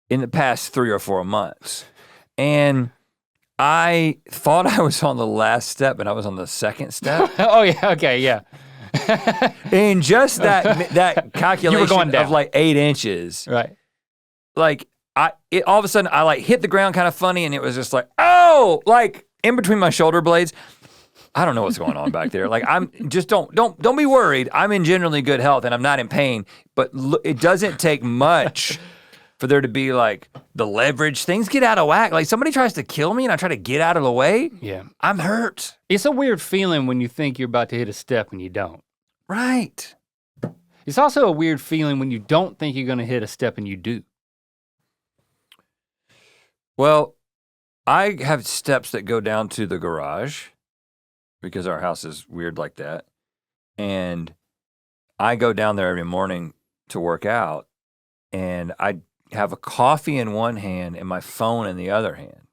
in the past 3 or 4 months, and I thought I was on the last step, and I was on the second step.
Oh yeah, okay, yeah.
And just that calculation of like 8 inches,
right?
Like all of a sudden I like hit the ground kind of funny, and it was just like, oh, like in between my shoulder blades. I don't know what's going on back there. Like I'm just don't be worried. I'm in generally good health and I'm not in pain, but it doesn't take much for there to be like the leverage. Things get out of whack. Like somebody tries to kill me and I try to get out of the way.
Yeah.
I'm hurt.
It's a weird feeling when you think you're about to hit a step and you don't.
Right.
It's also a weird feeling when you don't think you're gonna hit a step and you do.
Well, I have steps that go down to the garage because our house is weird like that. And I go down there every morning to work out, and I have a coffee in one hand and my phone in the other hand.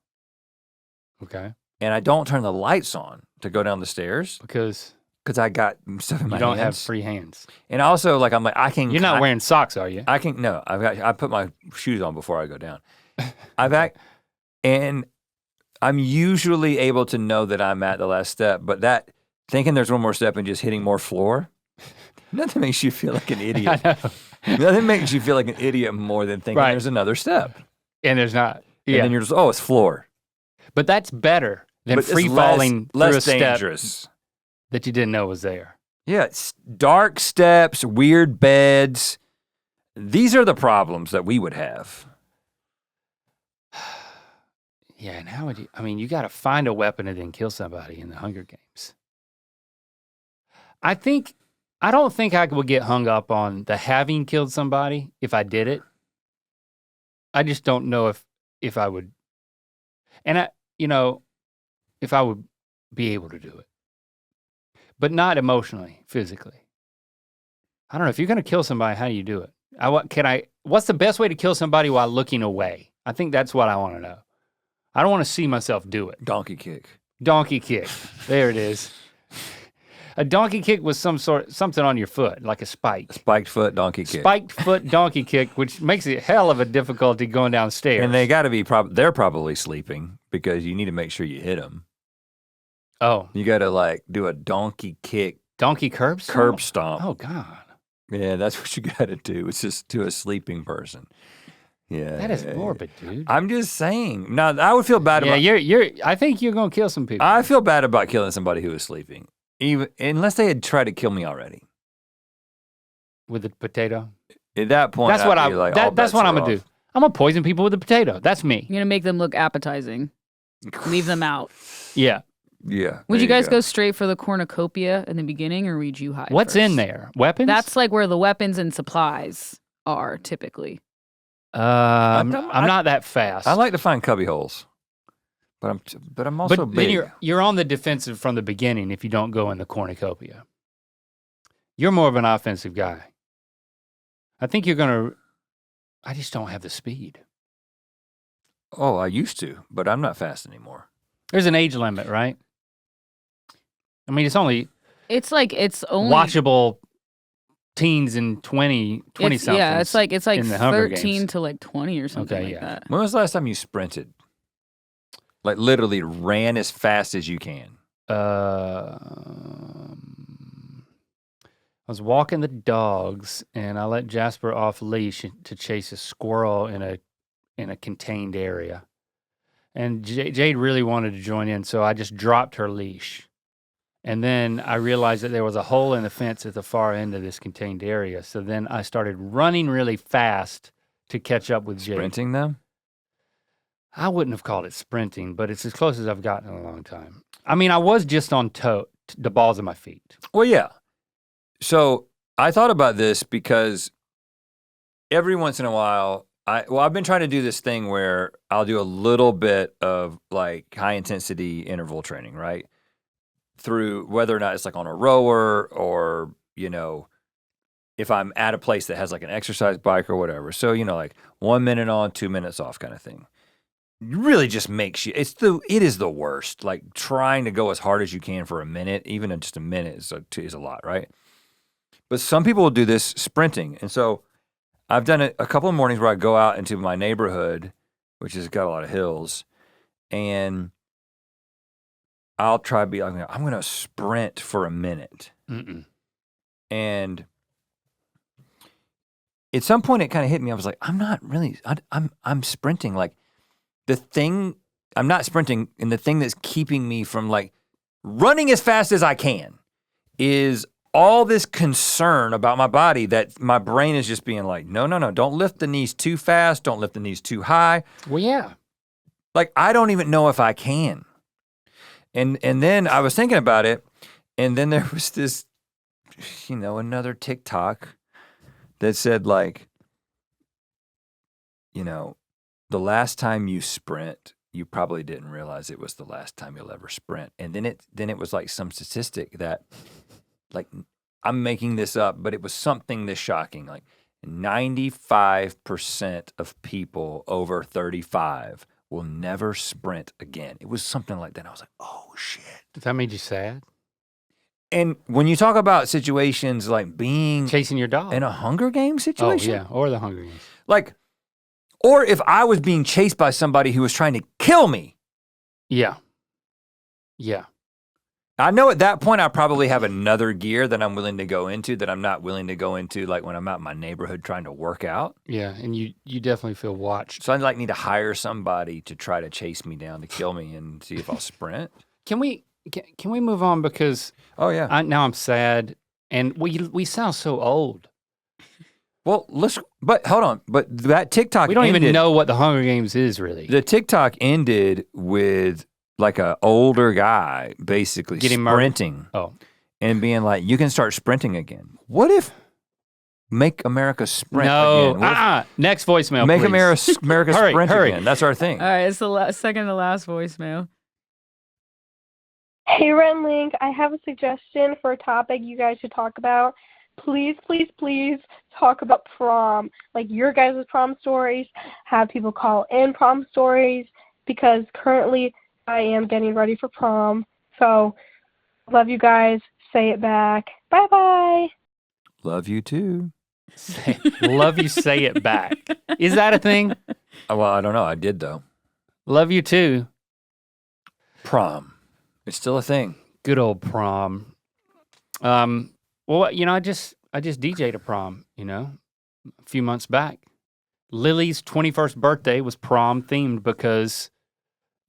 Okay.
And I don't turn the lights on to go down the stairs
because
I got stuff in my hands.
You don't have free hands.
And also, like, I'm like, I can.
You're not wearing socks, are you?
I put my shoes on before I go down. And I'm usually able to know that I'm at the last step, but that thinking there's one more step and just hitting more floor, nothing makes you feel like an idiot.
I know.
Nothing makes you feel like an idiot more than thinking there's another step.
And there's not. Yeah.
And then you're just, oh, it's floor.
But that's better than free falling through a
dangerous.
Step that you didn't know was there.
Yeah, it's dark steps, weird beds. These are the problems that we would have.
Yeah, and how would you, I mean, you got to find a weapon and then kill somebody in the Hunger Games. I don't think I would get hung up on the having killed somebody if I did it. I just don't know if I would, and if I would be able to do it. But not emotionally, physically. I don't know, if you're gonna kill somebody, how do you do it? What's the best way to kill somebody while looking away? I think that's what I wanna know. I don't want to see myself do it.
Donkey kick.
Donkey kick. There it is. A donkey kick was something on your foot, like a spike.
Spiked foot donkey kick.
Spiked foot donkey kick, which makes it hell of a difficulty going downstairs.
And they got to be they're probably sleeping because you need to make sure you hit them.
Oh.
You got to like do a donkey kick.
Donkey curb stomp?
Curb stomp.
Oh God.
Yeah, that's what you got to do. It's just to a sleeping person. Yeah,
that is morbid, dude.
I'm just saying. Now, I would feel bad about.
Yeah, I think you're gonna kill some people.
I feel bad about killing somebody who is sleeping, even unless they had tried to kill me already.
With a potato.
At that point,
that's what I'm gonna do. I'm gonna poison people with a potato. That's me.
You're gonna make them look appetizing. Leave them out.
Yeah.
Yeah.
Would you guys go straight for the cornucopia in the beginning, or would you hide?
What's
first?
in there? Weapons?
That's like where the weapons and supplies are typically.
I'm not that fast.
I like to find cubby holes, but I'm also big.
Then you're on the defensive from the beginning if you don't go in the cornucopia. You're more of an offensive guy. I think I just don't have the speed.
Oh, I used to, but I'm not fast anymore.
There's an age limit, right? I mean, it's only watchable teens and 20 somethings.
Yeah, it's like
in the Hunger
13
Games.
to like 20 or something like that.
When was the last time you sprinted? Like literally ran as fast as you can.
I was walking the dogs and I let Jasper off leash to chase a squirrel in a contained area. And Jade really wanted to join in, so I just dropped her leash. And then I realized that there was a hole in the fence at the far end of this contained area. So then I started running really fast to catch up with Jade.
Sprinting them?
I wouldn't have called it sprinting, but it's as close as I've gotten in a long time. I mean, I was just on the balls of my feet.
Well, yeah. So I thought about this because every once in a while, I've been trying to do this thing where I'll do a little bit of like high intensity interval training, right? Through whether or not it's like on a rower or, if I'm at a place that has like an exercise bike or whatever. So, like 1 minute on, 2 minutes off kind of thing. It really just makes you, it is the worst. Like trying to go as hard as you can for a minute, even in just a minute is a lot, right? But some people will do this sprinting. And so I've done it a couple of mornings where I go out into my neighborhood, which has got a lot of hills, and I'll try to be like, I'm going to sprint for a minute.
Mm-mm.
And at some point it kind of hit me. I was like, I'm sprinting. Like I'm not sprinting, and the thing that's keeping me from like running as fast as I can is all this concern about my body that my brain is just being like, no, don't lift the knees too fast. Don't lift the knees too high.
Well, yeah.
Like, I don't even know if I can. And then I was thinking about it, and then there was this, another TikTok that said like, the last time you sprint, you probably didn't realize it was the last time you'll ever sprint. And then it was like some statistic that, like, I'm making this up, but it was something this shocking. Like 95% of people over 35 will never sprint again. It was something like that. I was like, oh shit.
That made you sad?
And when you talk about situations like being
Chasing your dog.
in a Hunger Games situation,
Oh, yeah, or the Hunger Games.
like, or if I was being chased by somebody who was trying to kill me.
Yeah. Yeah.
I know at that point I probably have another gear that I'm willing to go into that I'm not willing to go into like when I'm out in my neighborhood trying to work out.
Yeah, and you definitely feel watched.
So I like need to hire somebody to try to chase me down to kill me and see if I'll sprint.
Can we move on, because
Oh yeah.
now I'm sad, and we sound so old.
Well, but hold on. But that TikTok
We don't even know what the Hunger Games is really.
The TikTok ended with like an older guy basically
Getting murdered?
sprinting
Oh.
and being like, you can start sprinting again. What if make America sprint
No.
again? What if
Next voicemail,
make
please.
America
Hurry,
sprint
hurry.
again? That's our thing.
All right, it's the second to last voicemail.
Hey, Rhett and Link, I have a suggestion for a topic you guys should talk about. Please, please, please talk about prom. Like your guys' prom stories. Have people call in prom stories, because currently I am getting ready for prom. So, love you guys. Say it back. Bye-bye.
Love you too.
Love you, say it back. Is that a thing?
Well, I don't know. I did though.
Love you too.
Prom. It's still a thing.
Good old prom. Well, I just DJ'd a prom, a few months back. Lily's 21st birthday was prom themed because,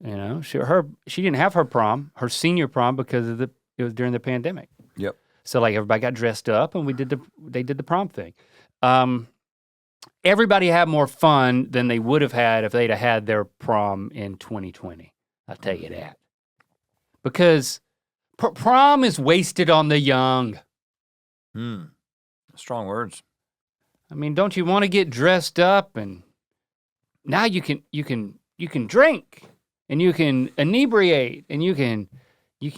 she didn't have her prom, her senior prom, because it was during the pandemic.
Yep.
So like everybody got dressed up and they did the prom thing. Everybody had more fun than they would have had if they'd have had their prom in 2020. I'll tell you that. Because prom is wasted on the young.
Strong words.
I mean, don't you want to get dressed up, and now you can drink, and you can inebriate, and you can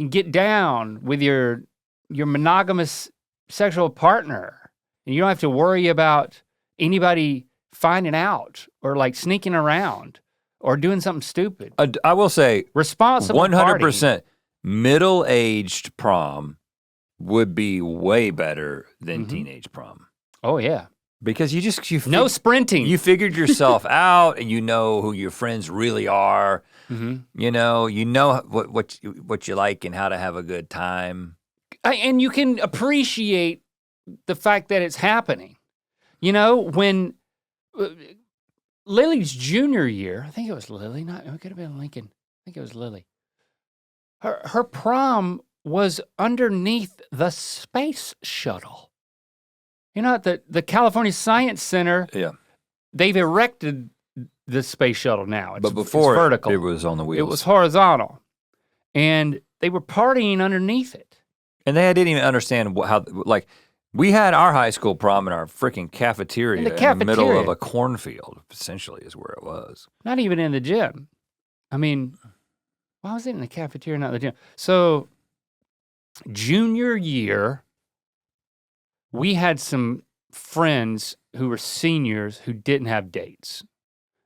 get down with your monogamous sexual partner, and you don't have to worry about anybody finding out or like sneaking around or doing something stupid.
I will say,
Responsible
100% middle-aged prom would be way better than teenage prom.
Oh yeah.
Because
no sprinting.
You figured yourself out, and you know who your friends really are.
Mm-hmm.
You know what you like and how to have a good time.
And you can appreciate the fact that it's happening. When Lily's junior year, I think it was Lily, it could have been Lincoln. I think it was Lily. Her prom was underneath the space shuttle. At the California Science Center,
Yeah.
they've erected the space shuttle now.
But before
it's vertical.
it was on the wheels.
It was horizontal. And they were partying underneath it.
And they didn't even understand how, like, we had our high school prom in our freaking cafeteria in the middle of a cornfield, essentially is where it was.
Not even in the gym. I mean, why was it in the cafeteria, not the gym? So, junior year, we had some friends who were seniors who didn't have dates.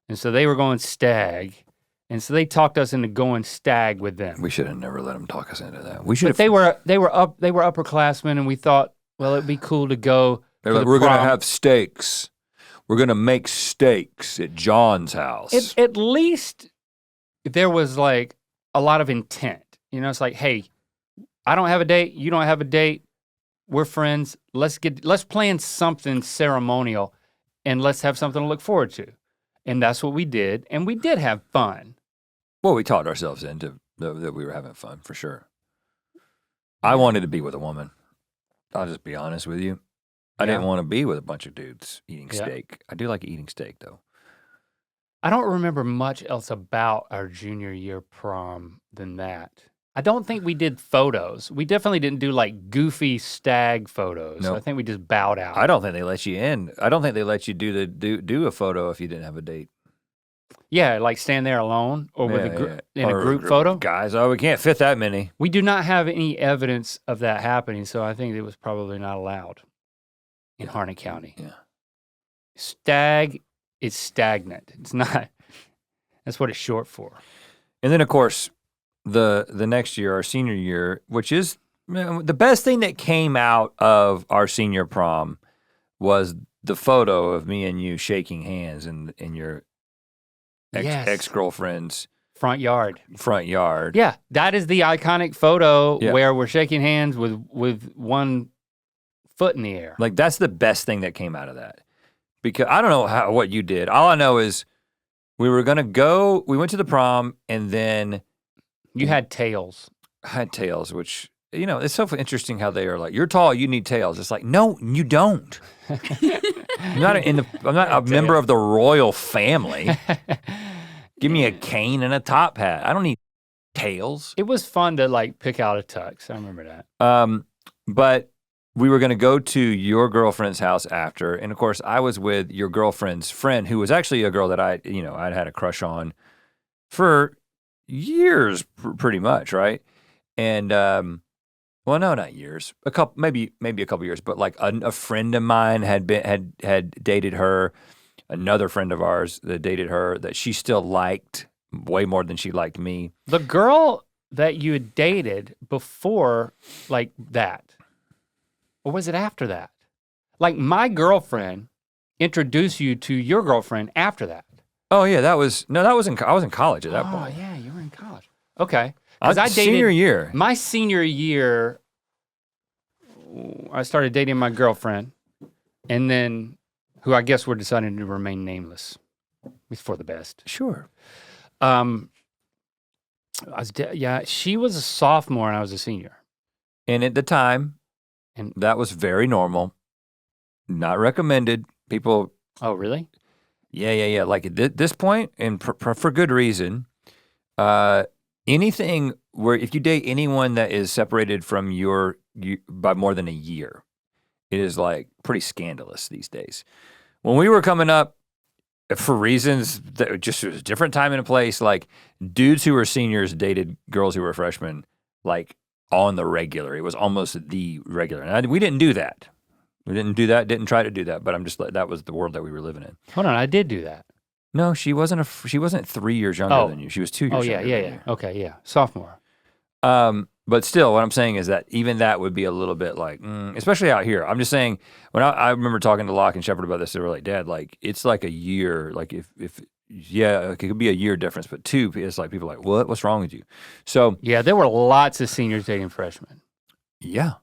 And so they were going stag. And so they talked us into going stag with them.
We should have never let them talk us into that. We should.
But they were upperclassmen, and we thought, well, it'd be cool to go.
They're like, we're gonna have steaks. We're gonna make steaks at John's house.
At least there was like a lot of intent. You know, it's like, hey, I don't have a date. You don't have a date. We're friends. Let's plan something ceremonial, and let's have something to look forward to. And that's what we did, and we did have fun.
Well, we talked ourselves into that we were having fun, for sure. I wanted to be with a woman. I'll just be honest with you. I didn't want to be with a bunch of dudes eating steak. I do like eating steak, though.
I don't remember much else about our junior year prom than that. I don't think we did photos. We definitely didn't do like goofy stag photos.
Nope.
I think we just bowed out.
I don't think they let you in. I don't think they let you do a photo if you didn't have a date.
Yeah, like stand there alone or with a group photo.
Guys, we can't fit that many.
We do not have any evidence of that happening, so I think it was probably not allowed in Harnett County.
Yeah.
Stag is stagnant. It's not. That's what it's short for.
And then, of course, the next year, our senior year, which is the best thing that came out of our senior prom was the photo of me and you shaking hands in your ex-girlfriend's
front yard.
Yeah,
that is the iconic photo where we're shaking hands with one foot in the air.
Like, that's the best thing that came out of that. Because I don't know what you did. All I know is we went to the prom, and then
you had tails.
I had tails, which, you know, it's so interesting how they are like, you're tall, you need tails. It's like, no, you don't. I'm not a member of the royal family. Give me a cane and a top hat. I don't need tails.
It was fun to like pick out a tux. I remember that.
But we were gonna go to your girlfriend's house after, and of course I was with your girlfriend's friend, who was actually a girl that I'd had a crush on for years, pretty much, right? And well, no, not years. Maybe a couple years, but like a friend of mine had dated her. Another friend of ours that dated her that she still liked way more than she liked me.
The girl that you had dated before, like that, or was it after that? Like my girlfriend introduced you to your girlfriend after that.
Oh yeah, I was in college at that point.
Oh yeah, you were in college. Okay.
I dated senior year.
My senior year, I started dating my girlfriend, and then who I guess we're deciding to remain nameless. It's for the best.
Sure.
She was a sophomore and I was a senior.
And at the time, and that was very normal. Not recommended. People.
Oh, really?
Yeah. Like at this point, and for good reason, anything where if you date anyone that is separated from you by more than a year, it is like pretty scandalous these days. When we were coming up, for reasons that just was a different time and a place, like dudes who were seniors dated girls who were freshmen, like on the regular. It was almost the regular. And we didn't do that. Didn't try to do that, but I'm just like, that was the world that we were living in.
Hold on, I did do that.
No, she wasn't 3 years younger than you. She was 2 years younger than you.
Okay, yeah. Sophomore.
But still, what I'm saying is that even that would be a little bit like, especially out here. I'm just saying, when I remember talking to Locke and Shepard about this, they were like, Dad, like, it's like a year, like if it could be a year difference, but 2, it's like people are like, what? What's wrong with you? So.
Yeah, there were lots of seniors dating freshmen.
Yeah.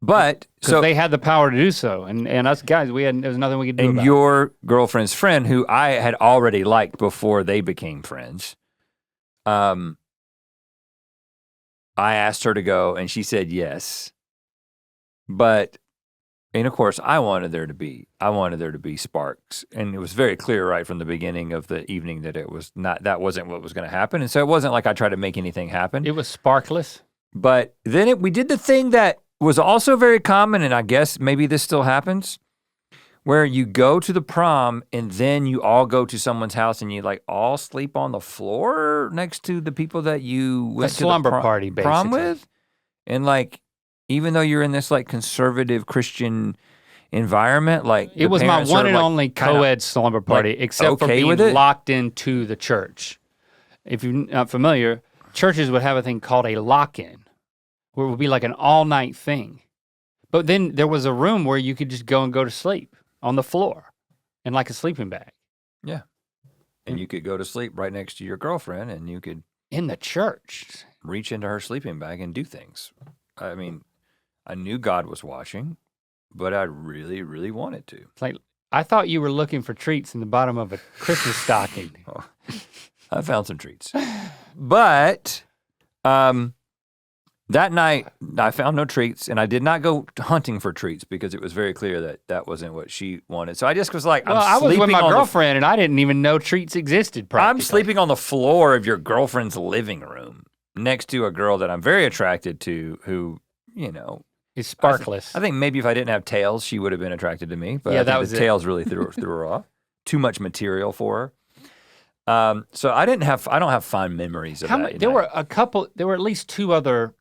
But
so they had the power to do so, and us guys, there was nothing we could do about it.
And your girlfriend's friend, who I had already liked before they became friends, I asked her to go, and she said yes. But And of course, I wanted there to be sparks, and it was very clear right from the beginning of the evening that that wasn't what was going to happen. And so it wasn't like I tried to make anything happen.
It was sparkless.
But then we did the thing that was also very common, and I guess maybe this still happens, where you go to the prom and then you all go to someone's house and you like all sleep on the floor next to the people that you went to
slumber
the
party,
prom
basically.
with. And like, even though you're in this like conservative Christian environment, like
It was my one and only co-ed slumber party, except for being locked into the church. If you're not familiar, churches would have a thing called a lock-in, where it would be like an all-night thing. But then there was a room where you could just go to sleep on the floor in like a sleeping bag.
Yeah. And you could go to sleep right next to your girlfriend, and you could
in the church
reach into her sleeping bag and do things. I mean, I knew God was watching, but I really, really wanted to.
It's like, I thought you were looking for treats in the bottom of a Christmas stocking.
I found some treats. But that night, I found no treats, and I did not go hunting for treats because it was very clear that that wasn't what she wanted. So I just was like,
I was with my girlfriend, and I didn't even know treats existed practically.
I'm sleeping on the floor of your girlfriend's living room next to a girl that I'm very attracted to who, you know,
is sparkless.
I think maybe if I didn't have tails, she would have been attracted to me. But
yeah,
I think
that was
the tails really threw her off. Too much material for her. So I don't have fond memories of that.
There were at least two other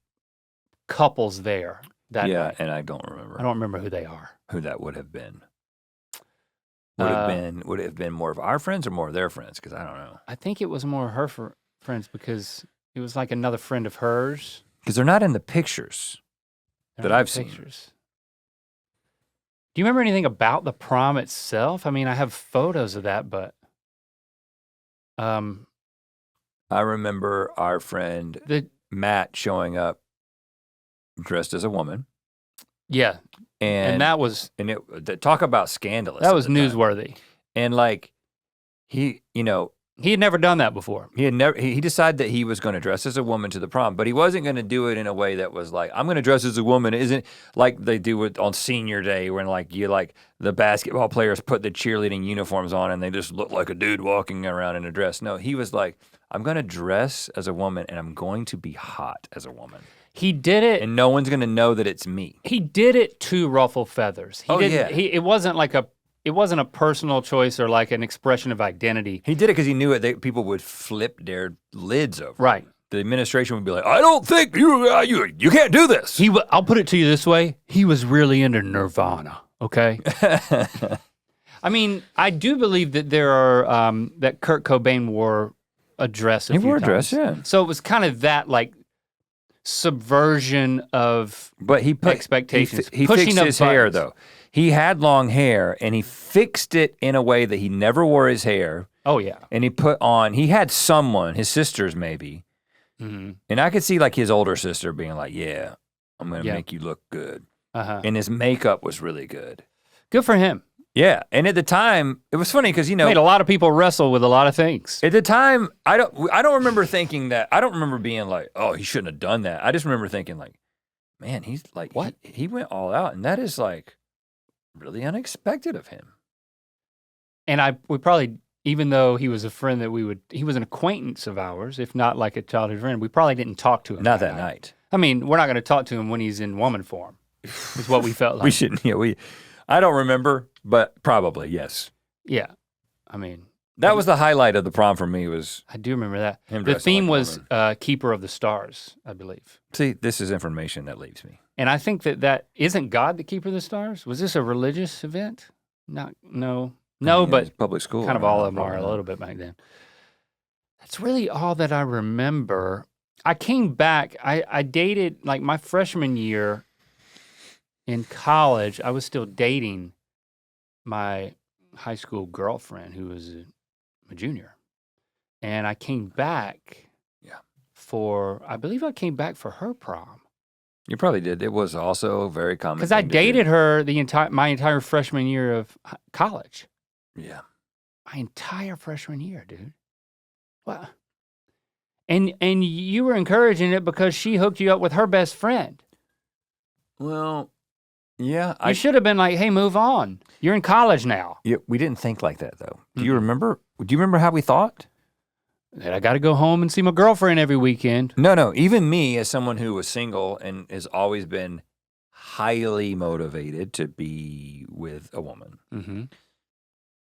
couples there that night.
And I don't remember.
I don't remember who they are.
Who that would have been. Would it have been more of our friends or more of their friends? Because I don't know.
I think it was more her friends because it was like another friend of hers.
Because they're not in the pictures that I've seen.
Do you remember anything about the prom itself? I mean, I have photos of that, but
I remember our friend Matt showing up dressed as a woman.
Yeah. And that was
talk about scandalous.
That was newsworthy.
And like he
had never done that before.
He decided that he was going to dress as a woman to the prom, but he wasn't going to do it in a way that was like, I'm going to dress as a woman. Isn't like they do it on senior day when the basketball players put the cheerleading uniforms on and they just look like a dude walking around in a dress. No, he was like, I'm going to dress as a woman and I'm going to be hot as a woman.
He did it.
And no one's going to know that it's me.
He did it to ruffle feathers. It wasn't like it wasn't a personal choice or like an expression of identity.
He did it because he knew people would flip their lids over.
Right.
The administration would be like, I don't think you can't do this.
I'll put it to you this way. He was really into Nirvana, okay? I mean, I do believe that there are, that Kurt Cobain wore a dress a few times.
He wore a dress, yeah.
So it was kind of that like subversion of expectations.
He fixed his hair though. He had long hair and he fixed it in a way that he never wore his hair.
Oh yeah.
And he had someone, his sisters maybe.
Mm-hmm.
And I could see like his older sister being like, yeah, I'm gonna make you look good.
Uh-huh.
And his makeup was really good.
Good for him.
Yeah, and at the time, it was funny because
made a lot of people wrestle with a lot of things.
At the time, I don't remember thinking that. I don't remember being like, oh, he shouldn't have done that. I just remember thinking like, man, he's like, what? He went all out, and that is like really unexpected of him.
And we probably, even though he was a friend that he was an acquaintance of ours, if not like a childhood friend, we probably didn't talk to him.
Not that night.
I mean, we're not going to talk to him when he's in woman form. Is what we felt like.
We shouldn't. Yeah, I don't remember, but probably yes.
Yeah, I mean
that was the highlight of the prom for me. I
do remember that. The theme was Keeper of the Stars, I believe.
See, this is information that leaves me.
And I think that isn't God the Keeper of the Stars? Was this a religious event? No, but
public school.
Kind of all of them are a little bit back then. That's really all that I remember. I came back. I dated like my freshman year. In college, I was still dating my high school girlfriend who was a junior. And I came back I believe I came back for her prom.
You probably did. It was also very common.
Because I dated her my entire freshman year of college.
Yeah.
My entire freshman year, dude. Well, and you were encouraging it because she hooked you up with her best friend.
Well, Yeah,
You should have been like, hey, move on. You're in college now.
Yeah, we didn't think like that though. Do you remember? Do you remember how we thought?
That I got to go home and see my girlfriend every weekend.
No. Even me, as someone who was single and has always been highly motivated to be with a woman.
Mm-hmm.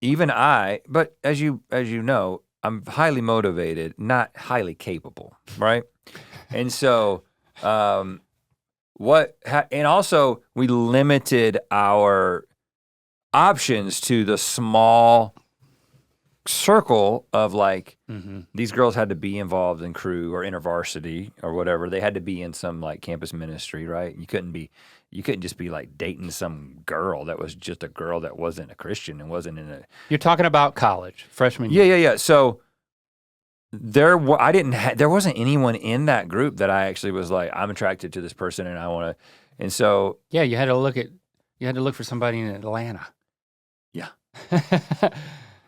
Even I, but as you know, I'm highly motivated, not highly capable, right? And so, and also we limited our options to the small circle of like, these girls had to be involved in crew or InterVarsity or whatever. They had to be in some like campus ministry, right? You couldn't just be like dating some girl that was just a girl that wasn't a Christian and wasn't in a.
You're talking about college, freshman year.
Yeah. So there wasn't anyone in that group that I actually was like, I'm attracted to this person and I want to, and so.
Yeah, you had to look for somebody in Atlanta.
Yeah.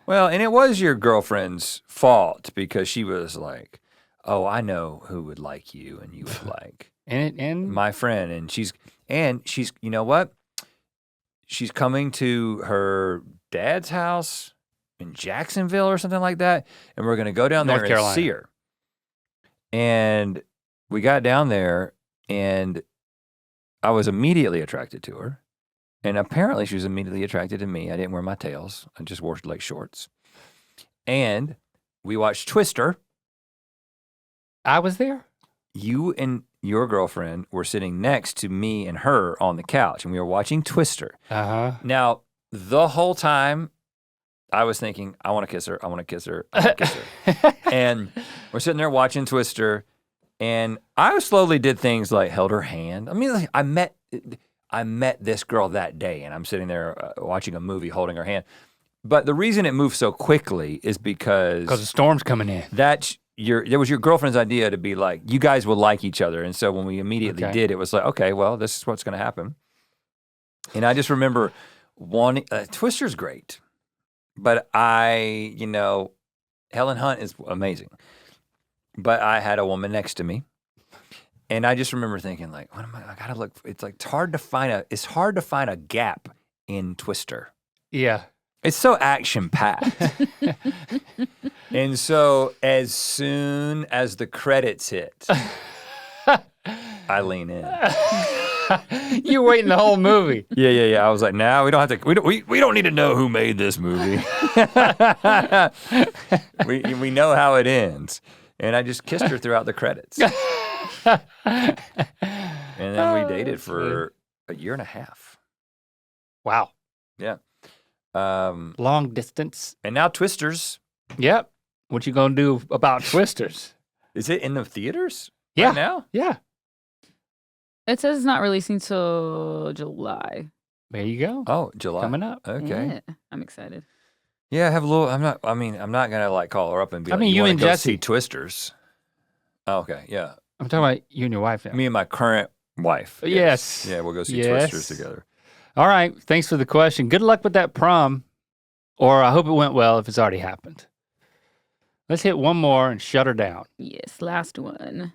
Well, and it was your girlfriend's fault because she was like, oh, I know who would like you and you would like
and
my friend. And she's, you know what? She's coming to her dad's house in Jacksonville or something like that. And we're going to go down there and see her. And we got down there and I was immediately attracted to her. And apparently she was immediately attracted to me. I didn't wear my tails. I just wore like shorts. And we watched Twister.
I was there?
You and your girlfriend were sitting next to me and her on the couch, and we were watching Twister.
Uh-huh.
Now, the whole time, I was thinking, I want to kiss her, I want to kiss her, I want to kiss her. And we're sitting there watching Twister, and I slowly did things like held her hand. I mean, like, I met this girl that day, and I'm sitting there watching a movie holding her hand. But the reason it moved so quickly is because
the storm's coming in.
It was your girlfriend's idea to be like, you guys will like each other. And so when we immediately did, it was like, okay, well, this is what's going to happen. And I just remember Twister's great, but Helen Hunt is amazing. But I had a woman next to me. And I just remember thinking like, what am I gotta look, it's hard to find a gap in Twister.
Yeah.
It's so action-packed. And so as soon as the credits hit, I lean in.
You're waiting the whole movie.
Yeah. I was like, we don't have to, we don't need to know who made this movie. we know how it ends. And I just kissed her throughout the credits. And then we dated for a year and a half.
Wow.
Yeah.
Long distance.
And now Twisters.
Yep. What you gonna do about Twisters?
Is it in the theaters?
Yeah.
Right now?
Yeah.
It says it's not releasing till July.
There you go.
Oh, July.
Coming up.
Okay.
Yeah, I'm excited.
Yeah, I have a little, I'm not gonna like call her up and be like,
you
wanna
and
go
Jesse.
see Twisters? Oh, okay, yeah.
I'm talking about you and your wife now.
Me and my current wife.
Yes.
Yeah, we'll go see
Yes.
Twisters together.
All right. Thanks for the question. Good luck with that prom. Or I hope it went well if it's already happened. Let's hit one more and shut her down.
Yes, last one.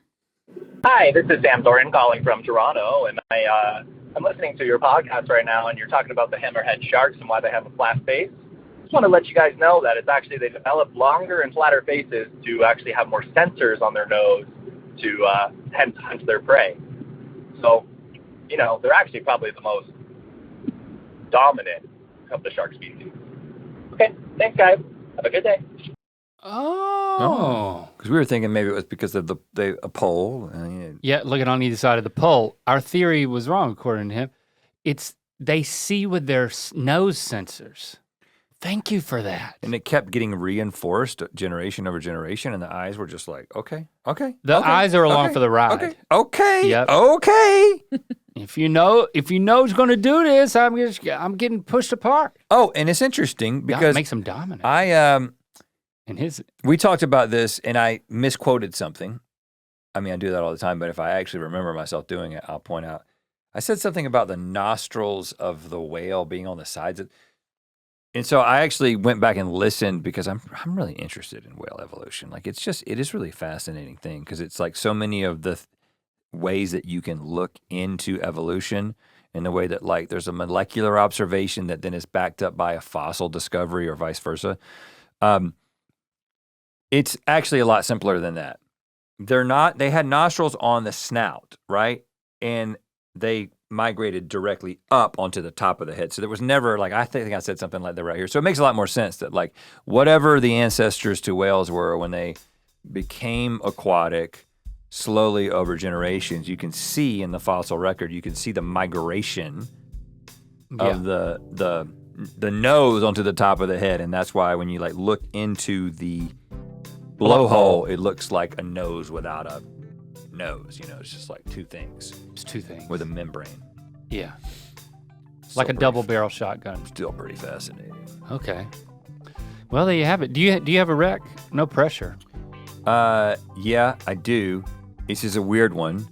Hi, this is Sam Doran calling from Toronto, and I'm listening to your podcast right now, and you're talking about the hammerhead sharks and why they have a flat face. Just want to let you guys know that it's actually they develop longer and flatter faces to actually have more sensors on their nose to hunt their prey. So, they're actually probably the most dominant of the shark species. Okay, thanks guys. Have a good day.
Oh.
Because we were thinking maybe it was because of a pole.
Yeah, looking on either side of the pole. Our theory was wrong, according to him. They see with their nose sensors. Thank you for that.
And it kept getting reinforced generation over generation, and the eyes were just like, okay.
The eyes are along for the ride.
Okay.
Yep.
Okay.
If you know who's going to do this, I'm getting pushed apart.
Oh, and it's interesting because
makes him dominant.
We talked about this, and I misquoted something. I mean, I do that all the time, but if I actually remember myself doing it, I'll point out. I said something about the nostrils of the whale being on the sides of. And so I actually went back and listened because I'm really interested in whale evolution. Like it is really a fascinating thing because it's like so many of the ways that you can look into evolution in the way that like there's a molecular observation that then is backed up by a fossil discovery or vice versa. It's actually a lot simpler than that. They had nostrils on the snout, right? And they migrated directly up onto the top of the head. So there was never like, I think I said something like that right here. So it makes a lot more sense that like whatever the ancestors to whales were when they became aquatic slowly over generations, you can see in the fossil record, you can see the migration of the nose onto the top of the head. And that's why when you like look into the blowhole, it looks like a nose without a nose. You know, it's just like two things.
It's two things.
With a membrane.
Yeah. Like a double barrel shotgun.
Still pretty fascinating.
Okay. Well, there you have it. Do you have a rec? No pressure.
Yeah, I do. This is a weird one.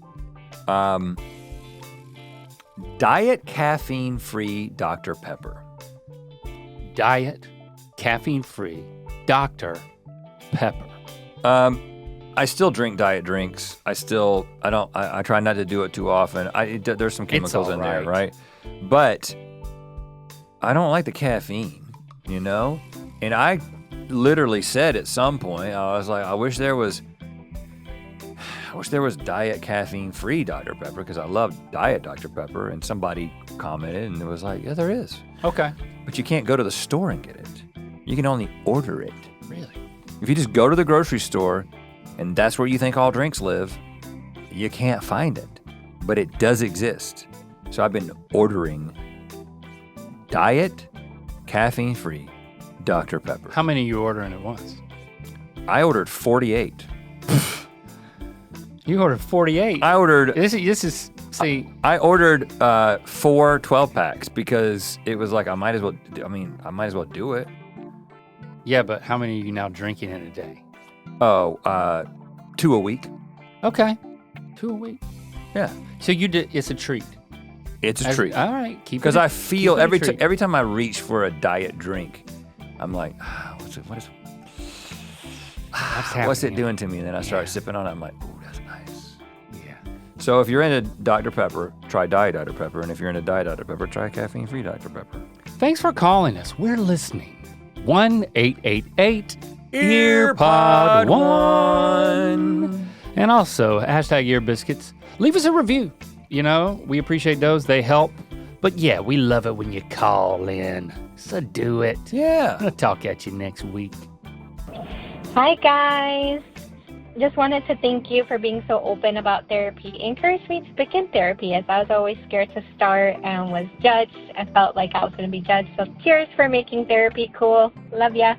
Diet caffeine-free Dr. Pepper.
Diet caffeine-free Dr. Pepper.
I still drink diet drinks. I try not to do it too often. There's some chemicals in there, right? But I don't like the caffeine, you know? And I literally said at some point, I was like, I wish there was diet caffeine-free Dr. Pepper because I love diet Dr. Pepper. And somebody commented and it was like, yeah, there is.
Okay.
But you can't go to the store and get it. You can only order it.
Really?
If you just go to the grocery store and that's where you think all drinks live, you can't find it. But it does exist. So I've been ordering diet caffeine-free Dr. Pepper.
How many are you ordering at once?
I ordered 48.
You ordered 48.
I ordered.
This is see.
I ordered 4 12-packs because it was like I might as well do it.
Yeah, but how many are you now drinking in a day?
Oh, 2 a week.
Okay, 2 a week.
Yeah.
So you did. It's a treat.
It's a treat.
All right, keep it.
Because I feel every time I reach for a diet drink, I'm like, what's it doing to me? And then I start sipping on it. I'm like, ooh, that's nice.
Yeah.
So if you're into Dr. Pepper, try Diet Dr. Pepper. And if you're into Diet Dr. Pepper, try caffeine-free Dr. Pepper.
Thanks for calling us. We're listening. 1-888-EARPOD1. And also, #EarBiscuits. Leave us a review. You know, we appreciate those. They help. But yeah, we love it when you call in. So do it.
Yeah.
I'll talk at you next week.
Hi, guys. Just wanted to thank you for being so open about therapy. It encouraged me to begin therapy as I was always scared to start and was judged. I felt like I was going to be judged. So cheers for making therapy cool. Love ya.